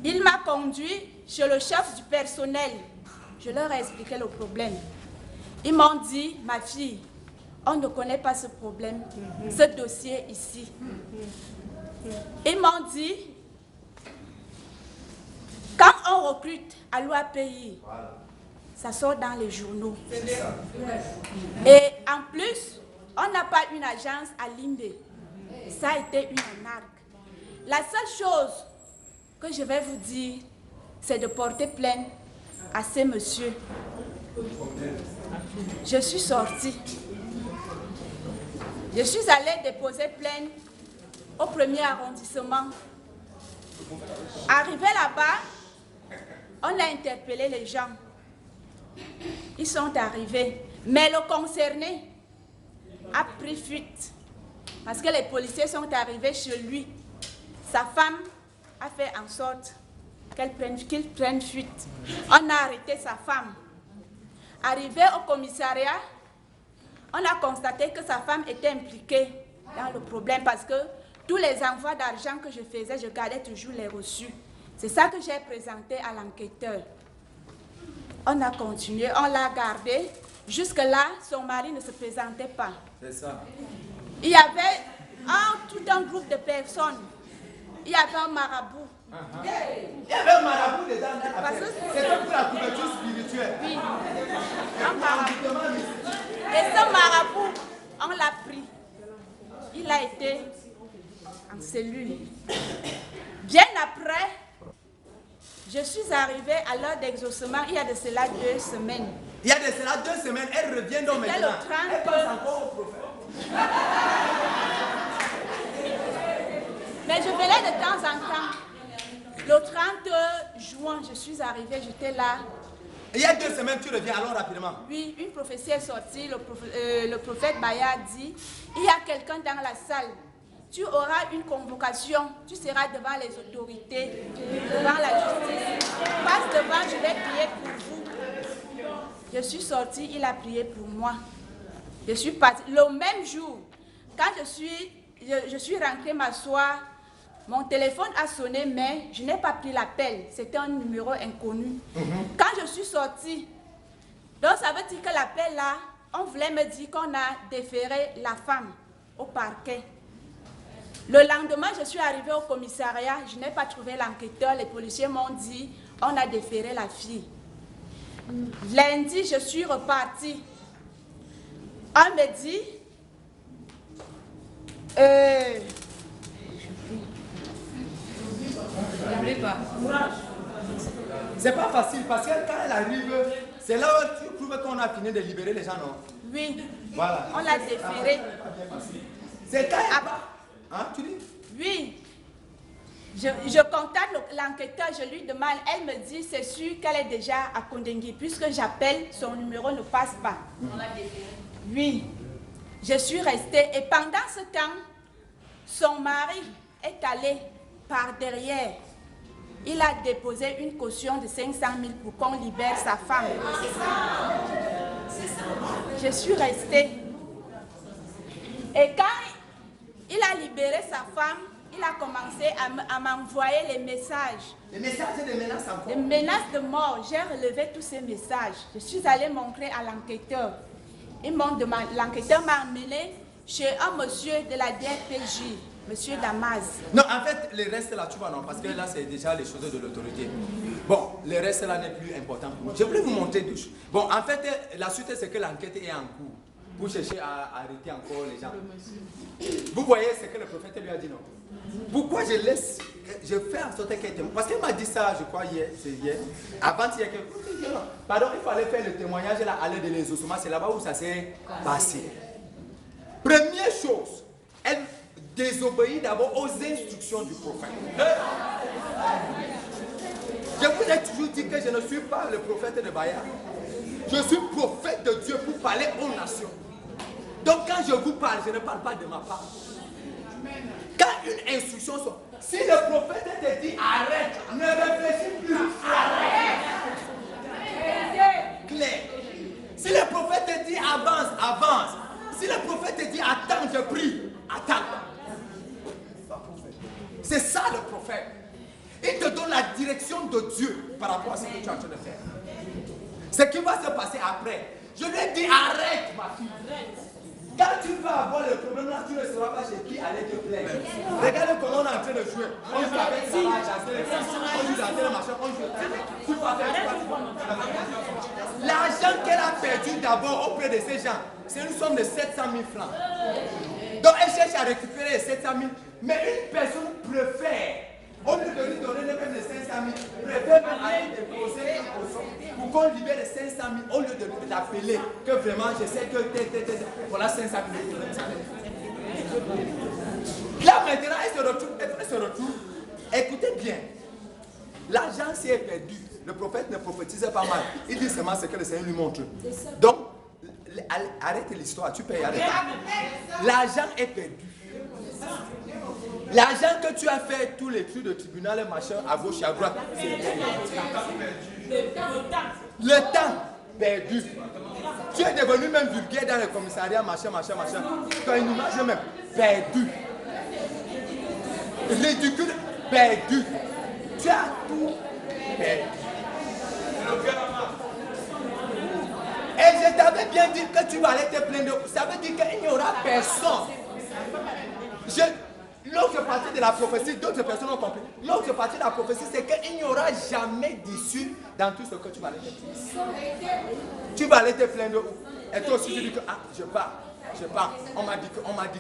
Il m'a conduit chez le chef du personnel. je leur ai expliqué le problème. Ils m'ont dit, ma fille, on ne connaît pas ce problème, ce dossier ici. Ils m'ont dit, quand on recrute à l'OAPI, ça sort dans les journaux. Et en plus, on n'a pas une agence à Limbe. Ça a été une arnaque. La seule chose que je vais vous dire, c'est de porter plainte à ces messieurs. Je suis sortie. Je suis allée déposer plainte au 1er arrondissement. Arrivé là-bas, on a interpellé les gens. Ils sont arrivés. Mais le concerné a pris fuite. Parce que les policiers sont arrivés chez lui. Sa femme a fait en sorte qu'il prenne fuite. On a arrêté sa femme. Arrivé au commissariat, on a constaté que sa femme était impliquée dans le problème parce que tous les envois d'argent que je faisais, je gardais toujours les reçus. C'est ça que j'ai présenté à l'enquêteur. On a continué, on l'a gardé. Jusque-là, son mari ne se présentait pas. C'est ça. Il y avait tout un groupe de personnes. Il y avait un marabout. Il y avait un marabout dedans. C'était pour la couverture spirituelle. Oui, un marabout. Et ce marabout, on l'a pris. Il a été en cellule. Bien après, je suis arrivée à l'heure d'exaucement, il y a de cela 2 semaines. Il y a de cela 2 semaines, elle revient donc maintenant. Elle passe encore au prophète. Mais je venais de temps en temps. Le 30 juin, je suis arrivée, j'étais là. Il y a 2 semaines, tu reviens alors rapidement. Oui, une prophétie est sortie, le prophète Baya a dit, il y a quelqu'un dans la salle. Tu auras une convocation, tu seras devant les autorités, devant la justice. Passe devant, je vais prier pour vous. Je suis sortie, il a prié pour moi. Je suis partie. Le même jour, quand je suis rentrée m'asseoir, mon téléphone a sonné, mais je n'ai pas pris l'appel. C'était un numéro inconnu. Quand je suis sortie, donc ça veut dire que l'appel là, on voulait me dire qu'on a déféré la femme au parquet. Le lendemain, je suis arrivée au commissariat, je n'ai pas trouvé l'enquêteur, les policiers m'ont dit, on a déféré la fille. Lundi, je suis repartie. On me dit, c'est pas facile parce que quand elle arrive, c'est là où tu prouves qu'on a fini de libérer les gens, non? Oui. Voilà. On l'a déféré. C'est quand elle... Hein, tu dis? Oui. Je contacte l'enquêteur, je lui demande, elle me dit, c'est sûr qu'elle est déjà à Kondengui, puisque j'appelle, son numéro ne passe pas. On l'a déféré. Oui. Je suis restée et pendant ce temps, son mari est allé par derrière. Il a déposé une caution de 500 000 pour qu'on libère sa femme. Je suis restée. Et quand il a libéré sa femme, il a commencé à m'envoyer les messages. Les messages et des menaces encore? Des menaces de mort. J'ai relevé tous ces messages. Je suis allée montrer à l'enquêteur. L'enquêteur m'a emmené chez un monsieur de la DRPJ, monsieur Damas. Non, en fait, le reste là, tu vois, non, parce que là, c'est déjà les choses de l'autorité. Bon, le reste là n'est plus important pour moi. Je voulais vous montrer deux choses. Bon, en fait, la suite, c'est que l'enquête est en cours pour chercher à arrêter encore les gens. Vous voyez ce que le prophète lui a dit, non? Pourquoi je laisse, je fais en sorte qu'elle témoigne? Parce qu'il m'a dit ça, je crois, hier, c'est hier. Avant-hier, pardon, il fallait faire le témoignage là, à l'aide de l'exaucement, c'est là-bas où ça s'est passé. Première chose, elle désobéit d'abord aux instructions du prophète. Je vous ai toujours dit que je ne suis pas le prophète de Baya. Je suis prophète de Dieu pour parler aux nations. Donc quand je vous parle, je ne parle pas de ma part. Quand une instruction sort, si le prophète te dit arrête, ne réfléchis plus, arrête. Clair. Si le prophète te dit avance, avance. Si le prophète te dit attends, je prie, attends. C'est ça le prophète. Il te donne la direction de Dieu par rapport à ce que tu es en train de faire. Ce qui va se passer après. Je lui ai dit arrête ma fille. Quand tu vas avoir le problème là, tu ne sauras pas chez qui aller te plaindre. Regarde comment on est en train de jouer. On joue avec ça, on joue dans le machin, on joue. Tu vas faire l'argent qu'elle a perdu d'abord auprès de ces gens, c'est une somme de 700 000 francs. Donc elle cherche à récupérer les 700 000. Mais une personne préfère, au lieu de lui donner même les 500 000, préfère même aller déposer pour qu'on libère les 500 000 au lieu de l'appeler que vraiment je sais que voilà 500 000. Là maintenant elle se retrouve. Écoutez bien, l'argent s'y est perdu. Le prophète ne prophétise pas mal. Il dit seulement ce que le Seigneur lui montre. Donc, arrête l'histoire, tu peux y arrêter. L'argent est perdu. L'argent que tu as fait, tous les trucs de tribunal et machin, à gauche et à droite, c'est le temps perdu. Tu es devenu même vulgaire dans le commissariat, machin. Tu as une image même perdue. Ridicule, perdu. Tu as tout perdu. Et je t'avais bien dit que tu vas aller te plaindre. Ça veut dire qu'il n'y aura personne. L'autre partie de la prophétie, d'autres personnes ont compris. L'autre partie de la prophétie, c'est qu'il n'y aura jamais d'issue dans tout ce que tu vas aller te plaindre. Tu vas aller te plaindre où? Et toi aussi, tu dis que je pars. On m'a dit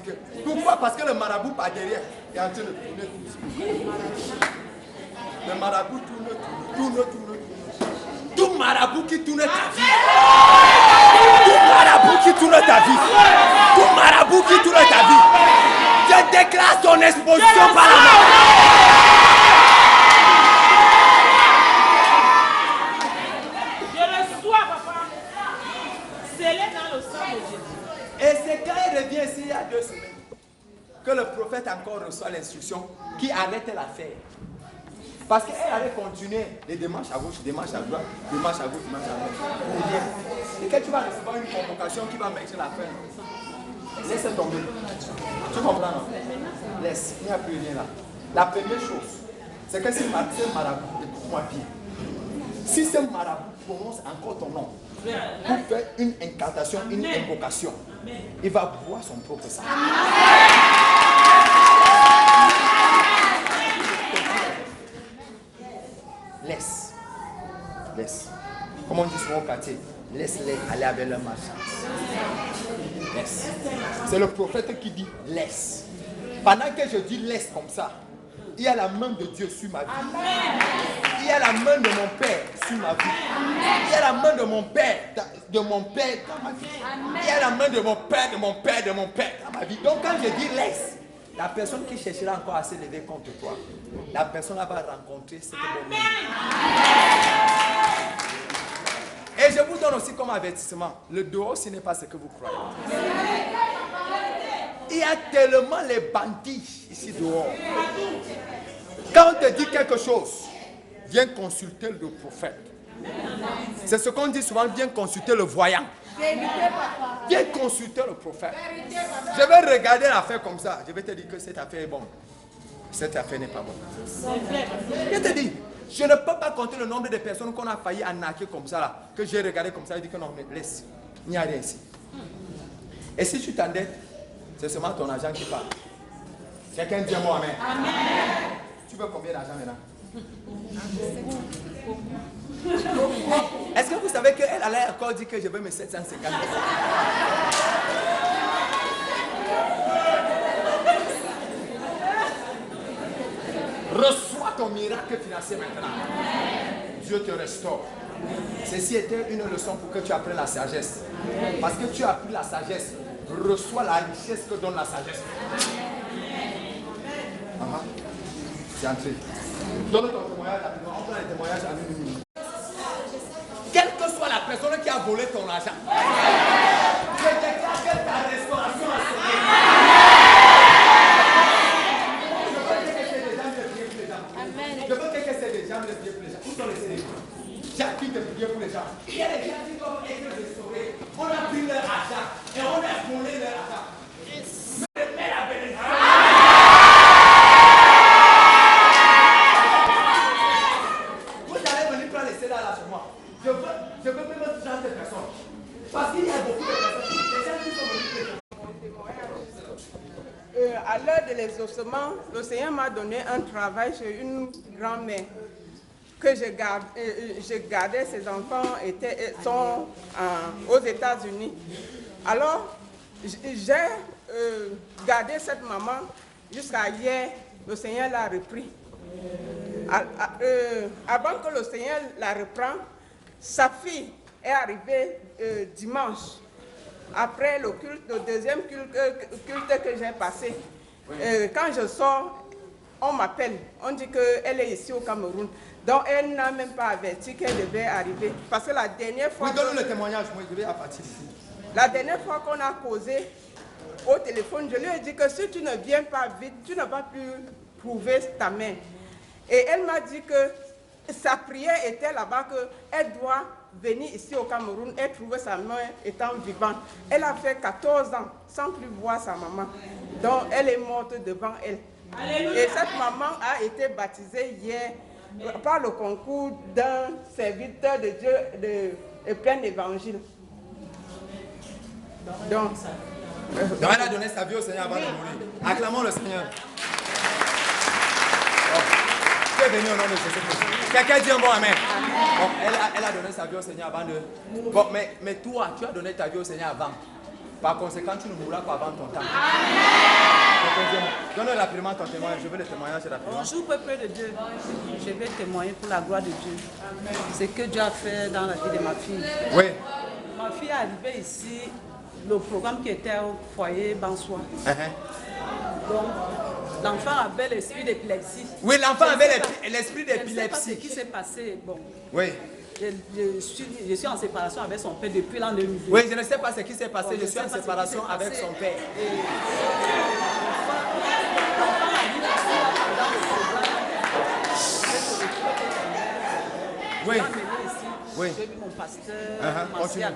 que. Pourquoi? Parce que le marabout par derrière est en train de tourner. Le marabout tourne. Tout marabout qui tourne ta vie. Tout marabout qui tourne ta vie. Tout marabout qui tourne ta vie. Je déclare ton exposition par la mort. Je reçois, papa. Scellé dans le sang de Jésus. Et c'est quand il revient ici il y a 2 semaines que le prophète encore reçoit l'instruction qui arrête l'affaire. Parce qu'elle allait continuer les démarches à gauche, démarches à droite, démarches à gauche, démarches à droite. Et quand tu vas recevoir une convocation qui va mettre l'affaire, laisse tomber. Tu comprends, non? Laisse, il n'y a plus rien là. La première chose, c'est que si ce marabout, écoute-moi bien, si ce marabout prononce encore ton nom pour faire une incantation, une invocation, il va boire son propre sang. Laisse. Comme on dit souvent au quartier, laisse-les aller avec leur marchandise. Laisse. C'est le prophète qui dit laisse. Pendant que je dis laisse comme ça, il y a la main de Dieu sur ma vie. Il y a la main de mon Père sur ma vie. Il y a la main de mon Père, dans ma vie. Il y a la main de mon Père, dans ma vie. Donc quand je dis laisse, la personne qui cherchera encore à se lever contre toi, la personne va rencontrer cette bonne main. Et je vous donne aussi comme avertissement, le dehors, ce n'est pas ce que vous croyez. Il y a tellement les bandits ici dehors. Quand on te dit quelque chose, viens consulter le prophète. C'est ce qu'on dit souvent, viens consulter le voyant. Viens consulter le prophète. Je vais regarder l'affaire comme ça. Je vais te dire que cette affaire est bonne. Cette affaire n'est pas bonne. Je te dis, je ne peux pas compter le nombre de personnes qu'on a failli arnaquer comme ça, là, que j'ai regardé comme ça et dit que non, mais laisse. Il n'y a rien ici. Et si tu t'endettes, c'est seulement ton argent qui parle. Quelqu'un dit moi amen. Amen. Tu veux combien d'argent maintenant? Est-ce que vous savez qu'elle allait encore dire que je veux mes 750 000? Reçois ton miracle financier maintenant. Dieu te restaure. Ceci était une leçon pour que tu apprennes la sagesse. Parce que tu as appris la sagesse. Reçois la richesse que donne la sagesse. C'est entré. Donne ton témoignage rapidement. On prend les témoignages en une minute. Quelle que soit la personne qui a volé ton argent, je déclare que ta restauration a sonné. Je veux que c'est des gens de prier pour les gens. Où sont les célébrités? J'ai appris de prier pour les gens. Il y a des gens qui doivent être restaurés. On a pris leur argent et on a volé leur argent. Mais la bénédiction. Vous allez venir prendre les cédales là sur moi. Je veux même Parce qu'il y a beaucoup de personnes, des gens qui sont venus. À l'heure de l'exaucement, le Seigneur m'a donné un travail chez une grand-mère que je gardais. Ses enfants sont aux États-Unis. Alors, j'ai gardé cette maman jusqu'à hier. Le Seigneur l'a repris. Avant que le Seigneur la reprend, sa fille est arrivée dimanche. Après le deuxième culte que j'ai passé, quand je sors, on m'appelle, on dit qu'elle est ici au Cameroun. Donc elle n'a même pas averti qu'elle devait arriver. Parce que la dernière fois... Oui, donne-nous le témoignage, moi je vais à partir d'ici. La dernière fois qu'on a causé au téléphone, je lui ai dit que si tu ne viens pas vite, tu ne vas plus prouver ta main. Et elle m'a dit que sa prière était là-bas, qu'elle doit venir ici au Cameroun et trouver sa main étant vivante. Elle a fait 14 ans sans plus voir sa maman. Donc elle est morte devant elle. Alléluia. Et cette maman a été baptisée hier par le concours d'un serviteur de Dieu de plein évangile. Donc elle a donné sa vie au Seigneur avant de mourir. Acclamons le Seigneur. Tu es venu au nom de Jésus-Christ. Quelqu'un dit un bon amen. Bon, elle a donné sa vie au Seigneur avant de... Bon, mais toi, tu as donné ta vie au Seigneur avant. Par conséquent, tu ne mourras pas avant ton temps. Donne rapidement ton témoignage. Je veux le témoignage rapidement. Bonjour, peuple de Dieu. Je vais témoigner pour la gloire de Dieu. Ce que Dieu a fait dans la vie de ma fille. Oui. Ma fille est arrivée ici, le programme qui était au foyer Bansoir. Donc, l'enfant avait l'esprit d'épilepsie. Oui, l'enfant avait l'esprit d'épilepsie. Je ne sais pas ce qui s'est passé. Bon. Oui. Je suis en séparation avec son père depuis l'an 2002. Oui, je ne sais pas ce qui s'est passé. Bon, je suis en séparation avec son père. Oui. Oui. J'ai vu mon pasteur Martial.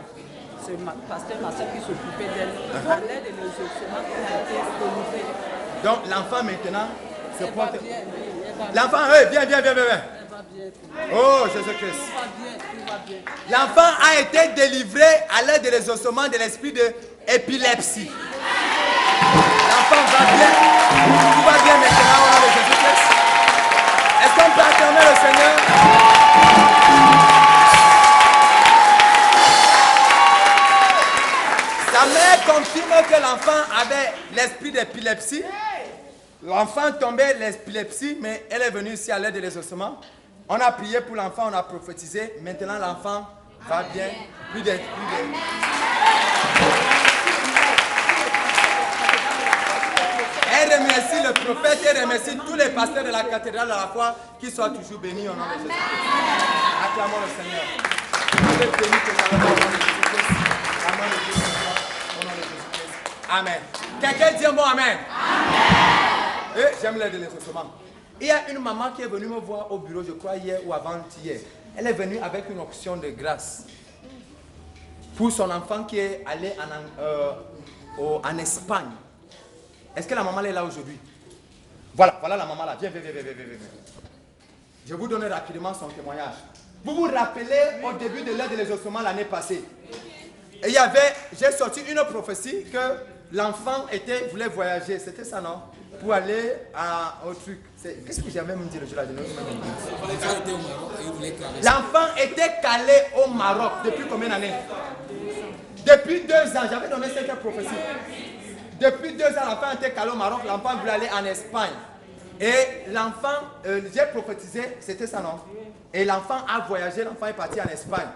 C'est le pasteur Martial qui s'occupait d'elle. À l'aide de l'exaucement qui a été délivré. Donc l'enfant maintenant se porte. L'enfant, viens. Oh Jésus-Christ. Tout va bien. L'enfant a été délivré à l'aide de l'exaucement de l'esprit de épilepsie. L'enfant va bien. Tout va bien maintenant au nom de Jésus-Christ. Est-ce qu'on peut acclamer le Seigneur? Sa mère confirme que l'enfant avait l'esprit d'épilepsie. L'enfant tombait l'épilepsie, mais elle est venue ici à l'aide de l'exaucement. On a prié pour l'enfant, on a prophétisé. Maintenant, l'enfant va bien. Plus de... Elle remercie le prophète, elle remercie tous les pasteurs de la cathédrale à la foi, qui soient toujours bénis au nom de Jésus. Acclamons le Seigneur. Je bénis que au nom de Jésus-Christ. Au nom de Jésus-Christ. Amen. Quelqu'un dit un bon amen. Et j'aime l'aide de l'exaucement. Il y a une maman qui est venue me voir au bureau, je crois hier ou avant-hier. Elle est venue avec une option de grâce pour son enfant qui est allé en Espagne. Est-ce que la maman est là aujourd'hui? Voilà la maman là. Viens. Je vous donne rapidement son témoignage. Vous vous rappelez au début de l'aide de l'exaucement l'année passée. Et j'ai sorti une prophétie que l'enfant voulait voyager. C'était ça, non? Pour aller au truc. Qu'est-ce que j'avais même dit le jour là? L'enfant était calé au Maroc depuis combien d'années? Depuis 2 ans. J'avais donné cette prophétie. Depuis 2 ans, l'enfant était calé au Maroc. L'enfant voulait aller en Espagne. Et l'enfant, j'ai prophétisé, c'était ça, non? Et l'enfant a voyagé, l'enfant est parti en Espagne.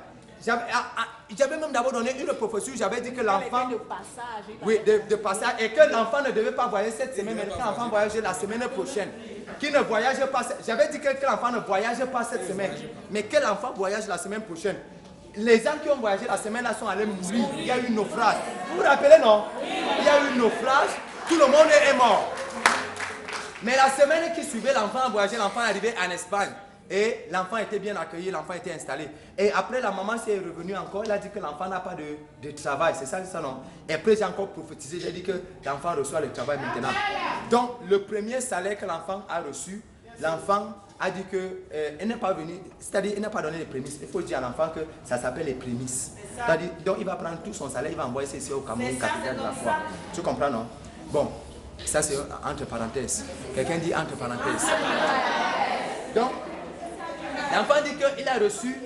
J'avais même d'abord donné une prophétie où j'avais dit que l'enfant... De passage. Oui, de passage. Et que l'enfant ne devait pas voyager cette semaine, mais que l'enfant voyageait la semaine prochaine. Qu'il ne voyage pas... J'avais dit que l'enfant ne voyage pas cette semaine, mais que l'enfant voyage la semaine prochaine. Les gens qui ont voyagé la semaine là sont allés mourir. Il y a eu un naufrage. Vous vous rappelez, non? Il y a eu un naufrage. Tout le monde est mort. Mais la semaine qui suivait, l'enfant a voyagé, l'enfant est arrivé en Espagne. Et l'enfant était bien accueilli, l'enfant était installé. Et après, la maman s'est revenue encore, elle a dit que l'enfant n'a pas de travail. C'est ça, non? Et après, j'ai encore prophétisé, j'ai dit que l'enfant reçoit le travail maintenant. Donc, le premier salaire que l'enfant a reçu, l'enfant a dit qu'elle n'est pas venue, c'est-à-dire elle n'a pas donné les prémices. Il faut dire à l'enfant que ça s'appelle les prémices. C'est-à-dire, donc il va prendre tout son salaire, il va envoyer ceci au Cameroun, capitale de la foi. Tu comprends, non? Bon, ça c'est entre parenthèses. Quelqu'un dit entre parenthèses. Donc, l'enfant dit qu'il a reçu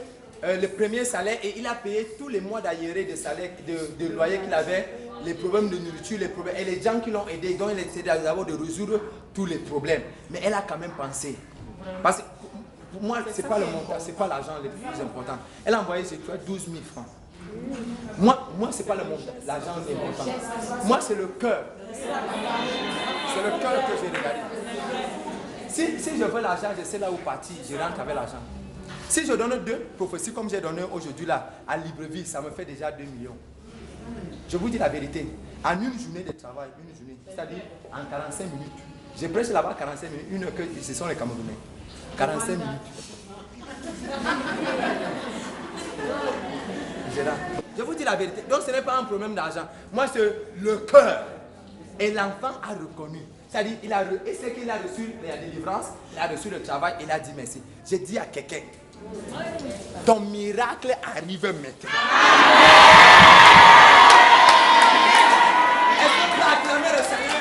le premier salaire et il a payé tous les mois d'arriéré de salaire, de loyer qu'il avait, les problèmes de nourriture, les problèmes, et les gens qui l'ont aidé, dont il essaie d'abord de résoudre tous les problèmes. Mais elle a quand même pensé. Parce que pour moi, ce n'est pas le montant, ce n'est pas l'argent le plus important. Elle a envoyé, tu vois, 12 000 francs. Moi ce n'est pas le montant, l'argent est important. Moi, c'est le cœur. C'est le cœur que j'ai regardé. Si je veux l'argent, je sais là où partir, je rentre avec l'argent. Si je donne 2 prophéties comme j'ai donné aujourd'hui là, à Libreville, ça me fait déjà 2 millions. Je vous dis la vérité. En une journée de travail, c'est-à-dire en 45 minutes, j'ai prêché là-bas 45 minutes, une heure que ce sont les Camerounais. 45 minutes. Je vous dis la vérité. Donc ce n'est pas un problème d'argent. Moi, c'est le cœur. Et l'enfant a reconnu. C'est-à-dire, et c'est qu'il a reçu la délivrance, il a reçu le travail, il a dit merci. J'ai dit à quelqu'un, ton miracle arrive maintenant. Est-ce qu'on peut acclamer le Seigneur?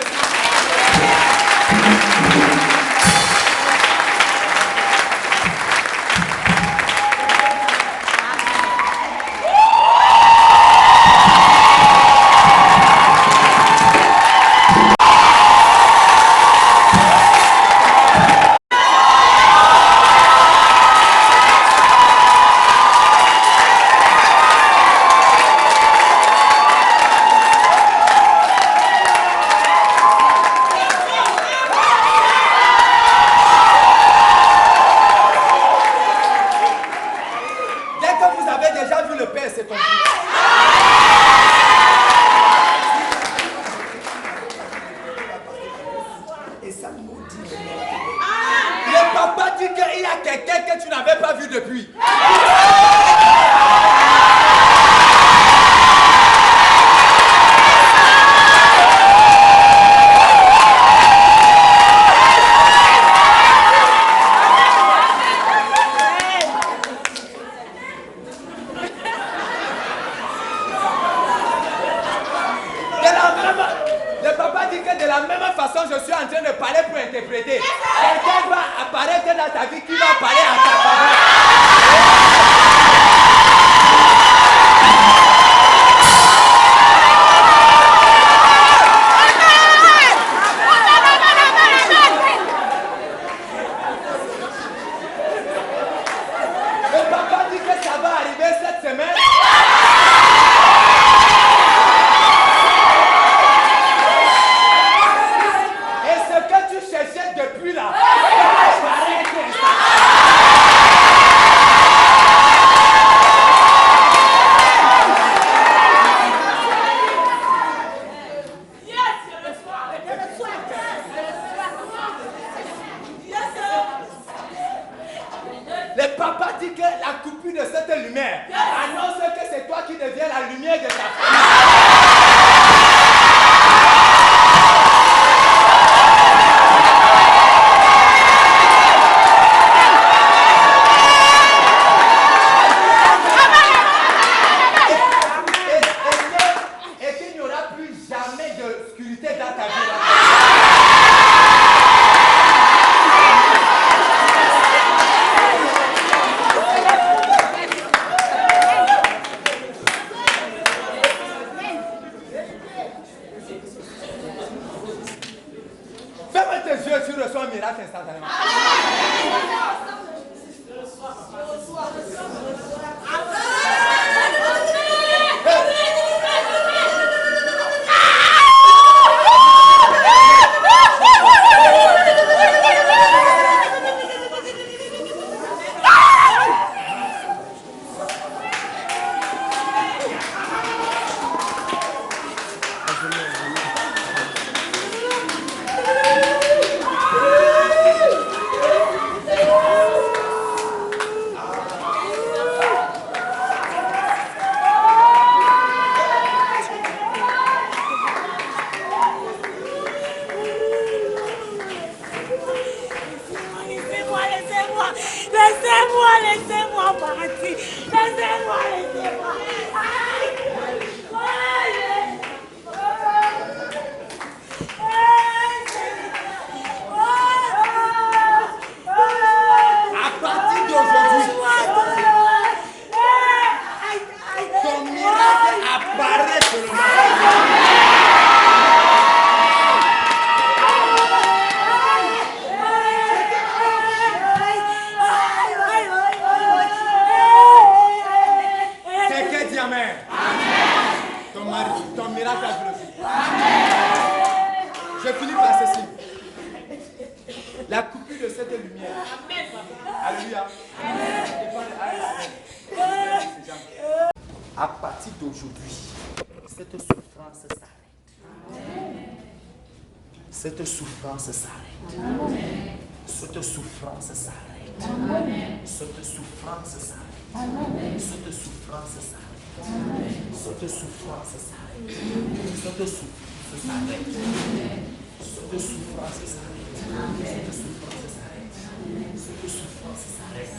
miracle apparaît seulement. Quelqu'un dit Amen. Ton miracle a glorifié. Je finis par ceci. La coupure de cette lumière. Alléluia. À partir d'aujourd'hui, cette souffrance s'arrête. Cette souffrance s'arrête. Cette souffrance s'arrête. Cette souffrance s'arrête. Cette souffrance s'arrête. Cette souffrance s'arrête. Cette souffrance s'arrête. Cette souffrance s'arrête. Cette souffrance s'arrête. Cette souffrance s'arrête.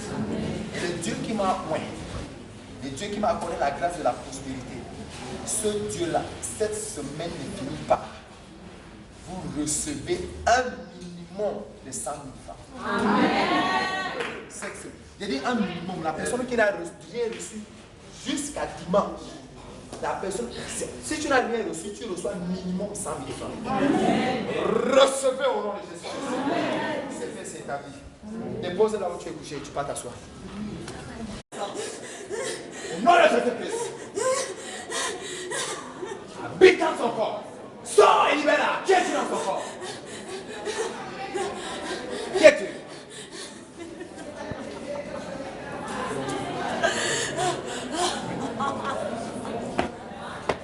Et le Dieu qui m'a appoint, le Dieu qui m'a accordé la grâce de la prospérité, ce Dieu-là, cette semaine ne finit pas. Vous recevez un minimum de 100 000 francs. J'ai dit un minimum. La personne qui n'a rien reçu jusqu'à dimanche, la personne, si tu n'as rien reçu, tu reçois minimum 100 000 francs. Recevez au nom de Jésus. C'est fait, c'est ta vie. Dépose là où tu es couché, tu peux t'asseoir. Au nom de Jésus-Christ. Habite dans son corps. Sors et libère-la. Qui es-tu dans son corps? Qui es-tu?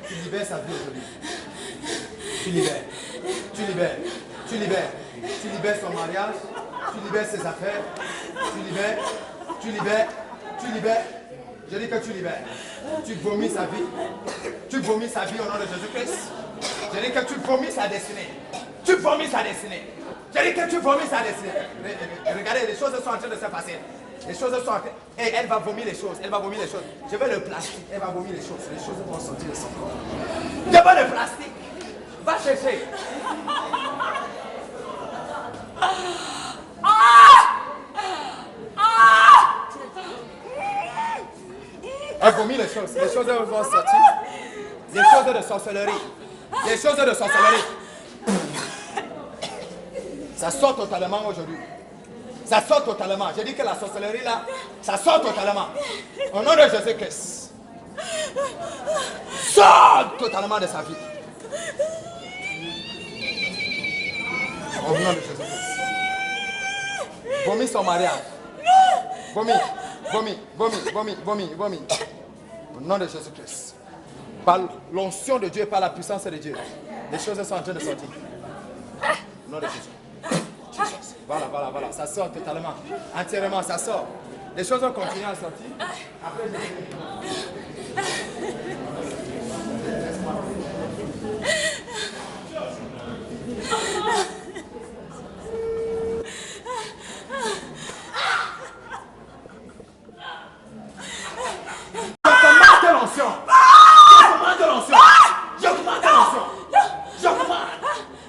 Tu libères sa vie aujourd'hui. Tu libères. Tu libères. Tu libères. Tu libères son mariage. Tu libères ses affaires. Tu libères. Tu libères. Tu libères. Je dis que tu libères. Tu vomis sa vie. Tu vomis sa vie au nom de Jésus-Christ. Je dis que tu vomis sa destinée. Tu vomis sa destinée. Je dis que tu vomis sa destinée. Regardez, les choses sont en train de se passer. Les choses sont en train. Et elle va vomir les choses. Elle va vomir les choses. Je veux le plastique. Elle va vomir les choses. Les choses vont sortir de son corps. Je veux le plastique. Va chercher. Elle vomit les choses. Les choses vont sortir. Les choses de sorcellerie. Les choses de sorcellerie. Ça sort totalement aujourd'hui. Ça sort totalement. J'ai dit que la sorcellerie là, ça sort totalement. Au nom de Jésus-Christ. Sort totalement de sa vie. Au nom de Jésus-Christ. Vomis son mariage. Vomis. Vomis, vomis, vomis, vomis, vomis. Au nom de Jésus-Christ. Par l'onction de Dieu et par la puissance de Dieu, les choses sont en train de sortir. Au nom de Jésus. Voilà, voilà, voilà. Ça sort totalement. Entièrement, ça sort. Les choses vont continuer à sortir. Après, je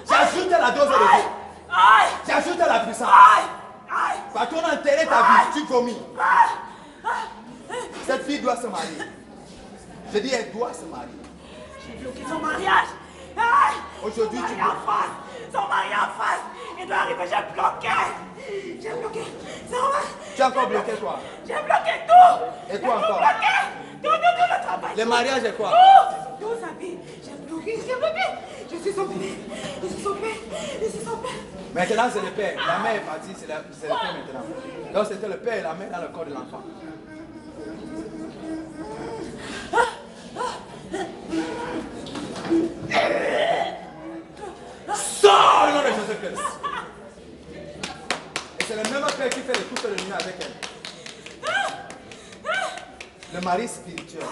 j'ajoute la dose de Dieu. J'ajoute la puissance. Parce qu'on a enterré ta vie, tu vomis. Cette fille doit se marier. Je dis, elle doit se marier. J'ai bloqué son mariage. Aujourd'hui, tu en face. Son mari en face. Il doit arriver, j'ai bloqué. J'ai bloqué. Tu as encore bloqué quoi? J'ai bloqué tout. Et quoi encore? Tout le travail. Le mariage est quoi? Tout sa vie. J'ai bloqué. Je suis son père. Je suis son père. Je suis son père. Maintenant, c'est le père. La mère est partie, c'est le père maintenant. Donc, c'était le père et la mère dans le corps de l'enfant. Sors au nom de Jésus-Christ. Et c'est le même père qui fait les couches de nuit avec elle. Le mari spirituel.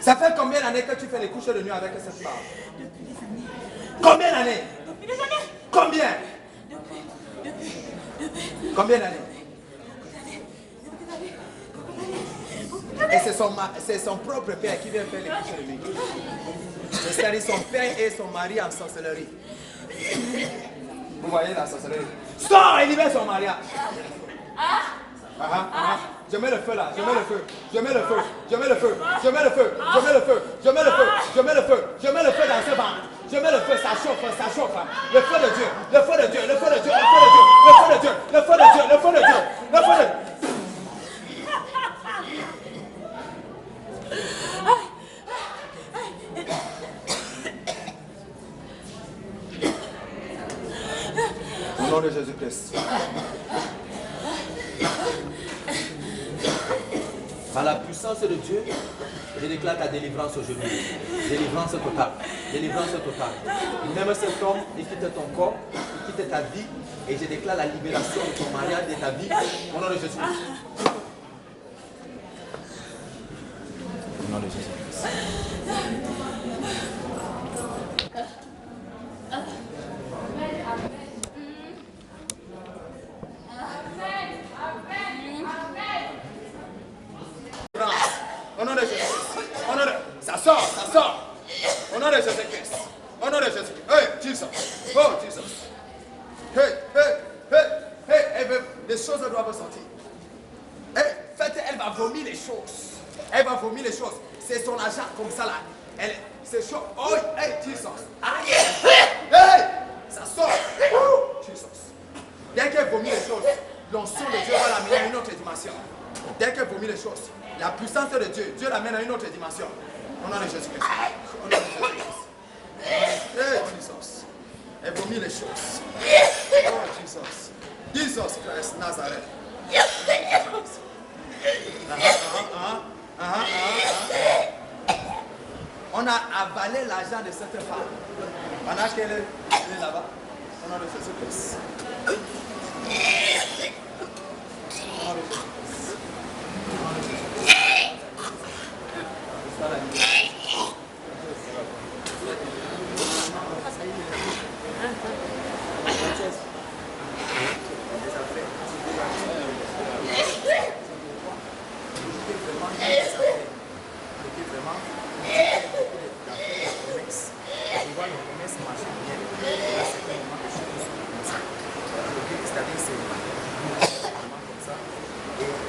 Ça fait combien d'années que tu fais les couches de nuit avec cette femme? Depuis des années. Combien d'années? Depuis des années. Combien? Combien d'années? Et c'est son propre père qui vient faire les couches de nuit. C'est-à-dire son père et son mari en sorcellerie. Vous voyez la sorcellerie? Sors et libère son mariage. Je mets le feu là, je mets le feu, je mets le feu, je mets le feu, je mets le feu, je mets le feu, je mets le feu, je mets le feu, je mets le feu dans ce ventre. Je mets le feu, ça chauffe. Le feu de Dieu, le feu de Dieu, le feu de Dieu, le feu de Dieu, le feu de Dieu, le feu de Dieu, le feu de Dieu, le feu de Dieu. Au nom de Jésus-Christ. Par la puissance de Dieu, je déclare ta délivrance aujourd'hui. Délivrance totale. Délivrance totale. Même cet homme, il quitte ton corps, il quitte ta vie, et je déclare la libération de ton mariage, de ta vie, au nom de Jésus-Christ. Au nom de Jésus-Christ. Au nom de Jésus-Christ. Ça sort. Au nom de Jésus-Christ. Au nom de Jésus-Christ. Hey, Jesus. Oh, Jesus. Hey. Les choses doivent sortir. Hey, faites, elle va vomir les choses. Elle va vomir les choses. C'est son agent comme ça là. C'est chaud. Oh, hey, Jesus. Hey, ça sort. Jesus. Dès qu'elle vomit les choses, l'onction de Dieu va l'amener à une autre dimension. Dès qu'elle vomit les choses, la puissance de Dieu, Dieu l'amène à une autre dimension. Au nom de Jésus-Christ. Au nom de Jésus-Christ. Hey, Jesus. Elle vomit les choses. Oh, Jesus. Jesus Christ, Nazareth. On a avalé l'argent de cette femme pendant qu'elle est là-bas. Au nom de Jésus-Christ. Au nom de Jésus-Christ.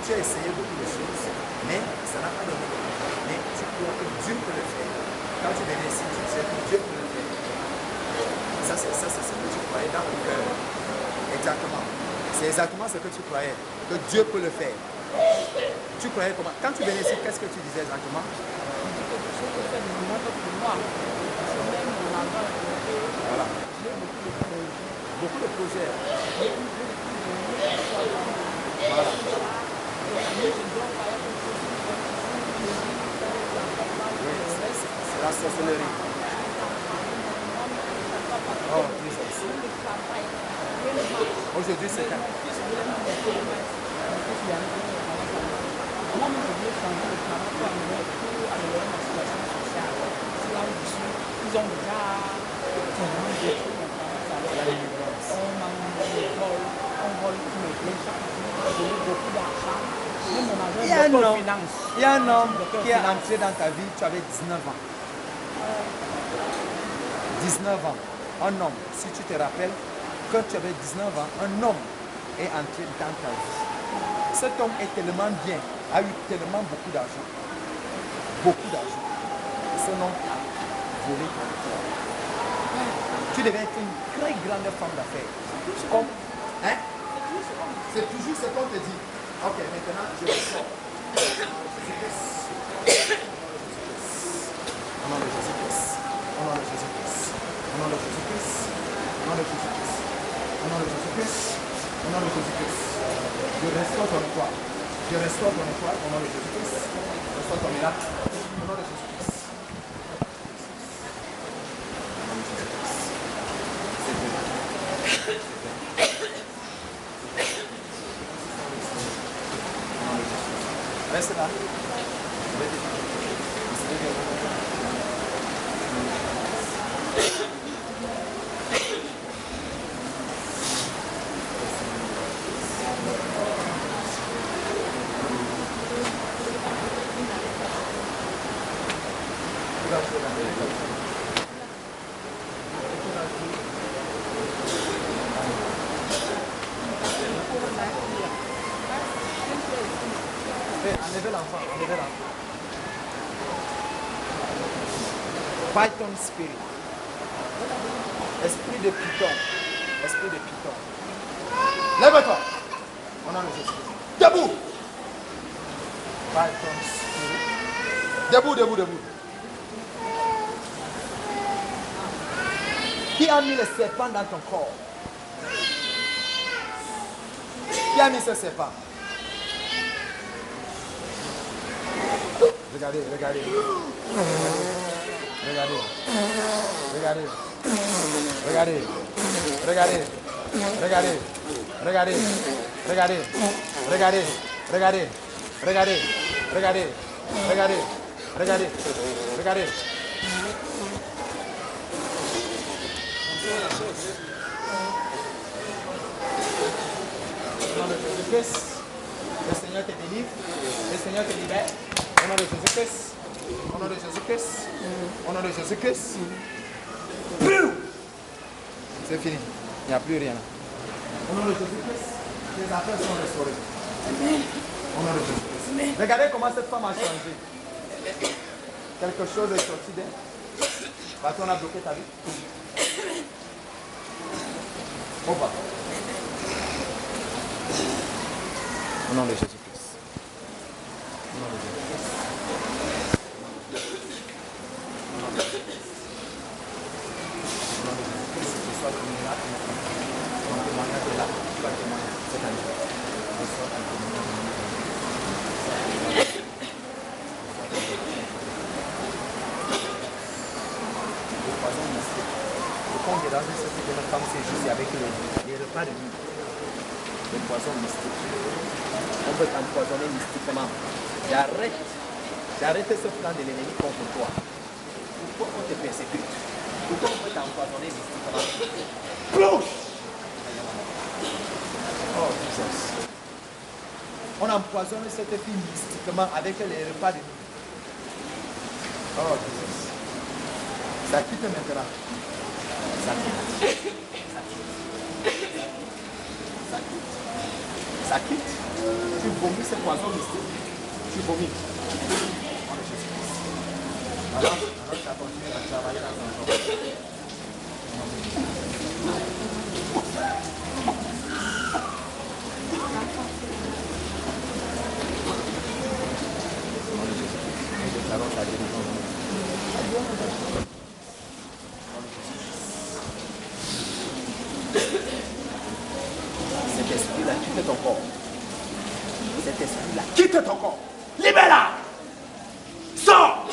Tu as essayé beaucoup de choses, mais ça n'a pas donné. Mais tu crois que Dieu peut le faire. Quand tu venais ici, tu sais que Dieu peut le faire. Ça, c'est ce que tu croyais dans ton cœur. Exactement. C'est exactement ce que tu croyais, que Dieu peut le faire. Tu croyais comment? Quand tu venais ici, qu'est-ce que tu disais exactement? Voilà. Beaucoup de projets. Voilà. C'est la sorcellerie. Oh, Jesus. Aujourd'hui, c'est quand? Ils ont déjà on vole tous les biens chaque jour, on donne beaucoup d'argent. Il y a un homme qui est entré dans ta vie, tu avais 19 ans. 19 ans. Un homme, si tu te rappelles, quand tu avais 19 ans, un homme est entré dans ta vie. Cet homme est tellement bien, a eu tellement beaucoup d'argent. Beaucoup d'argent. Ce homme a volé ton corps. Tu devais être une très grande femme d'affaires. Comme, hein? C'est toujours ce qu'on te dit. Ok, maintenant je le sors. Au nom de Jésus-Christ. Au nom de Jésus-Christ. Au nom de Jésus-Christ. Au nom de Jésus-Christ. Au nom de Jésus-Christ. Au nom de Jésus-Christ. Je restaure ton étoile. Je restaure ton étoile au nom de Jésus-Christ. Je restaure ton miracle au nom de Jésus-Christ. Au nom de Jésus-Christ. C'est bon. Reste là. l'enfant, enlevez l'enfant. Python spirit. Esprit de Python. Esprit de Python. Lève-toi. On a le Jésus. Debout. Python spirit. Debout, debout, debout. Qui a mis le serpent dans ton corps? Qui a mis ce serpent? Regardez, regardez. Regardez. Regardez. Regardez. Regardez. Regardez. Regardez. Regardez. Regardez. Regardez. Regardez. Regardez. Regardez. Regardez. Regardez. Au nom de Jésus-Christ, le Seigneur te délivre, le Seigneur te libère. Au nom de Jésus-Christ, au nom de Jésus-Christ, au nom de Jésus-Christ. C'est fini, il n'y a plus rien. Au nom de Jésus-Christ, les affaires sont restaurées. Au nom de Jésus-Christ. Regardez comment cette femme a changé. Quelque chose est sorti d'elle. Parce qu'on a bloqué ta vie. Au bas. Au nom de Jésus-Christ. Au nom de Jésus-Christ. Au nom de Jésus-Christ. Au nom de Jésus-Christ. Que soit ton miracle. Ton témoignage est là. Tu vas témoigner cette année. Que soit ton témoignage. Le poison mystique. Le compte de l'argent, c'est que notre femme s'est juste avec les repas de nuit. Le poison mystique. On peut t'empoisonner mystiquement. J'arrête ce plan de l'ennemi contre toi. Pourquoi on te persécute? Pourquoi on peut t'empoisonner mystiquement? Cloche! Oh Jesus. On empoisonne cette fille mystiquement avec les repas de nuit. Oh Jesus. Ça quitte maintenant. Ça quitte. Ça quitte. Ça quitte. Tu vomis ce poison mystique. Tu vomis. Alors, tu as continué à travailler dans ton corps. Nous déclarons ta délivrance. Cet esprit-là quitte ton corps. Cet esprit-là quitte ton corps. Libère-la. Sors.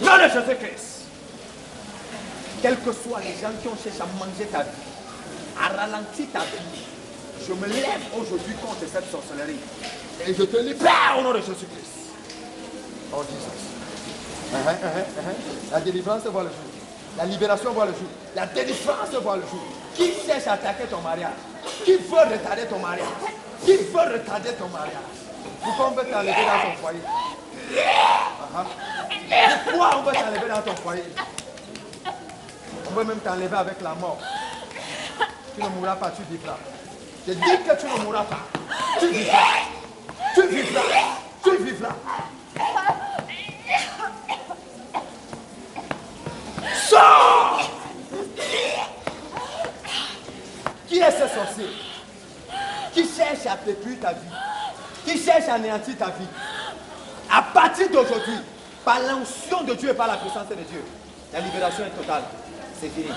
Nom de Jésus-Christ. Quels que soient les gens qui ont cherché à manger ta vie, à ralentir ta vie, je me lève aujourd'hui contre cette sorcellerie. Et je te libère au nom de Jésus-Christ. Oh Jésus. La délivrance voit le jour. La libération voit le jour. La délivrance voit le jour. Qui cherche à attaquer ton mariage? Qui veut retarder ton mariage? Qui veut retarder ton mariage? Pourquoi on veut t'enlever dans ton foyer? Pourquoi on veut t'enlever dans ton foyer? On veut même t'enlever avec la mort. Tu ne mourras pas, tu vivras. Je dis que tu ne mourras pas. Tu vivras. Tu vivras. Tu vivras. Sors! Qui est ce sorcier? Qui cherche à détruire ta vie? Qui cherche à anéantir ta vie? À partir d'aujourd'hui, par l'onction de Dieu et par la puissance de Dieu, la libération est totale. C'est fini.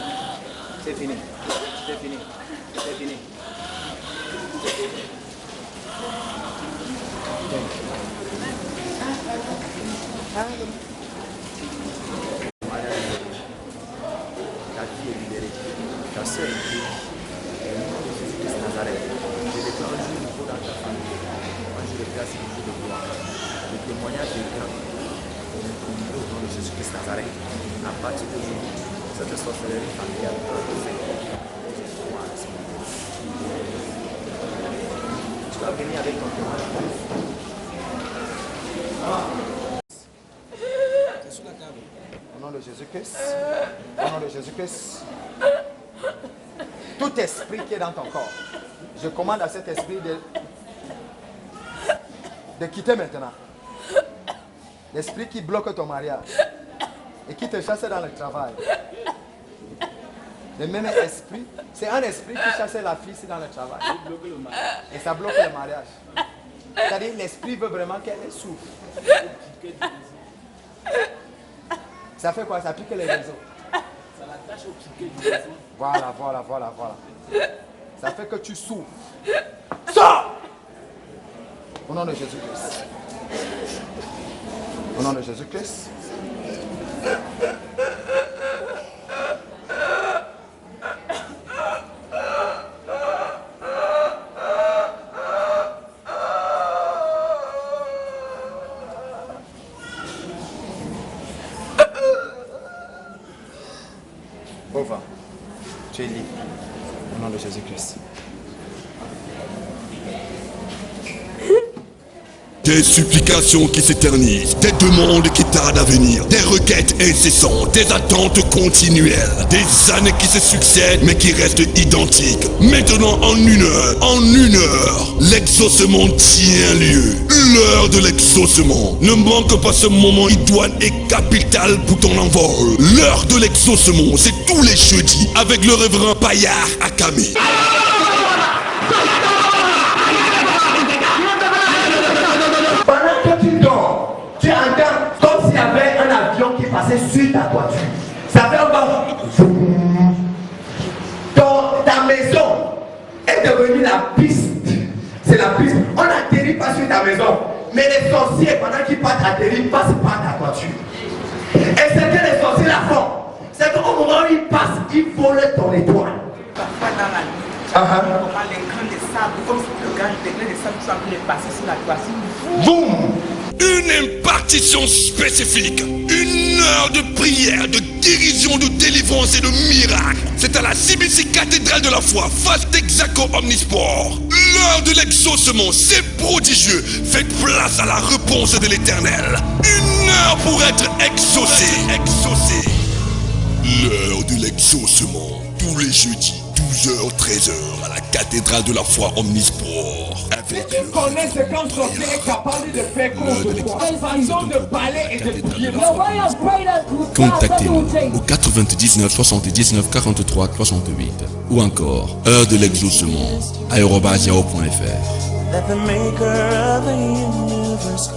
C'est fini. C'est fini. C'est fini. Ta vie est libérée. Ta soeur est libérée. Au nom de Jésus-Christ Nazareth, je déclare un jour nouveau dans ta famille. Un jour de grâce et un jour de gloire. Le témoignage est grand. Au nom de Jésus-Christ Nazareth, à partir d'aujourd'hui, cette sorcellerie familiale peut être tu vas venir avec ton témoignage. Au nom de Jésus-Christ, au nom de Jésus-Christ, tout esprit qui est dans ton corps, je commande à cet esprit t'es quitté maintenant. L'esprit qui bloque ton mariage et qui te chasse dans le travail. Le même esprit, c'est un esprit qui chasse la fille dans le travail. Et ça bloque le mariage. C'est-à-dire l'esprit veut vraiment qu'elle souffre. Ça fait quoi? Ça pique les réseaux. Voilà. Ça fait que tu souffres. Sors! Au nom de Jésus-Christ. Au nom de Jésus-Christ. Over. Tu es libre. Au nom de Jésus-Christ. Des supplications qui s'éternisent, des demandes qui tardent à venir, des requêtes incessantes, des attentes continuelles, des années qui se succèdent mais qui restent identiques. Maintenant en une heure, l'exaucement tient lieu. L'heure de l'exaucement. Ne manque pas ce moment idoine et capital pour ton envol. L'heure de l'exaucement, c'est tous les jeudis avec le révérend Payard Akamé. Tu entends comme s'il y avait un avion qui passait sur ta toiture. Ça fait un bas. Ta maison est devenue la piste. C'est la piste. On n'atterrit pas sur ta maison. Mais les sorciers, pendant qu'ils partent atterrir, passent par ta toiture. Et ce que les sorciers la font, c'est qu'au moment où ils passent, ils volent ton étoile. Parfois dans la nuit, comment les grains de sable, comme si le grain de sable sont en train de passer sur la toiture. Boum! Une impartition spécifique, une heure de prière, de guérison, de délivrance et de miracle. C'est à la CBC Cathédrale de la Foi, face d'Exaco Omnisport. L'heure de l'exaucement, c'est prodigieux. Faites place à la réponse de l'Éternel. Une heure pour être exaucé. L'heure de l'exaucement, tous les jeudis, 12h, 13h, à la Cathédrale de la Foi Omnisport. Si tu connais ce qu'un sorcier est capable de faire contre toi, façon de parler et de prier. Contactez-nous au 99 79 43 68 ou encore heure de l'exaucement @yahoo.fr. That the maker of the universe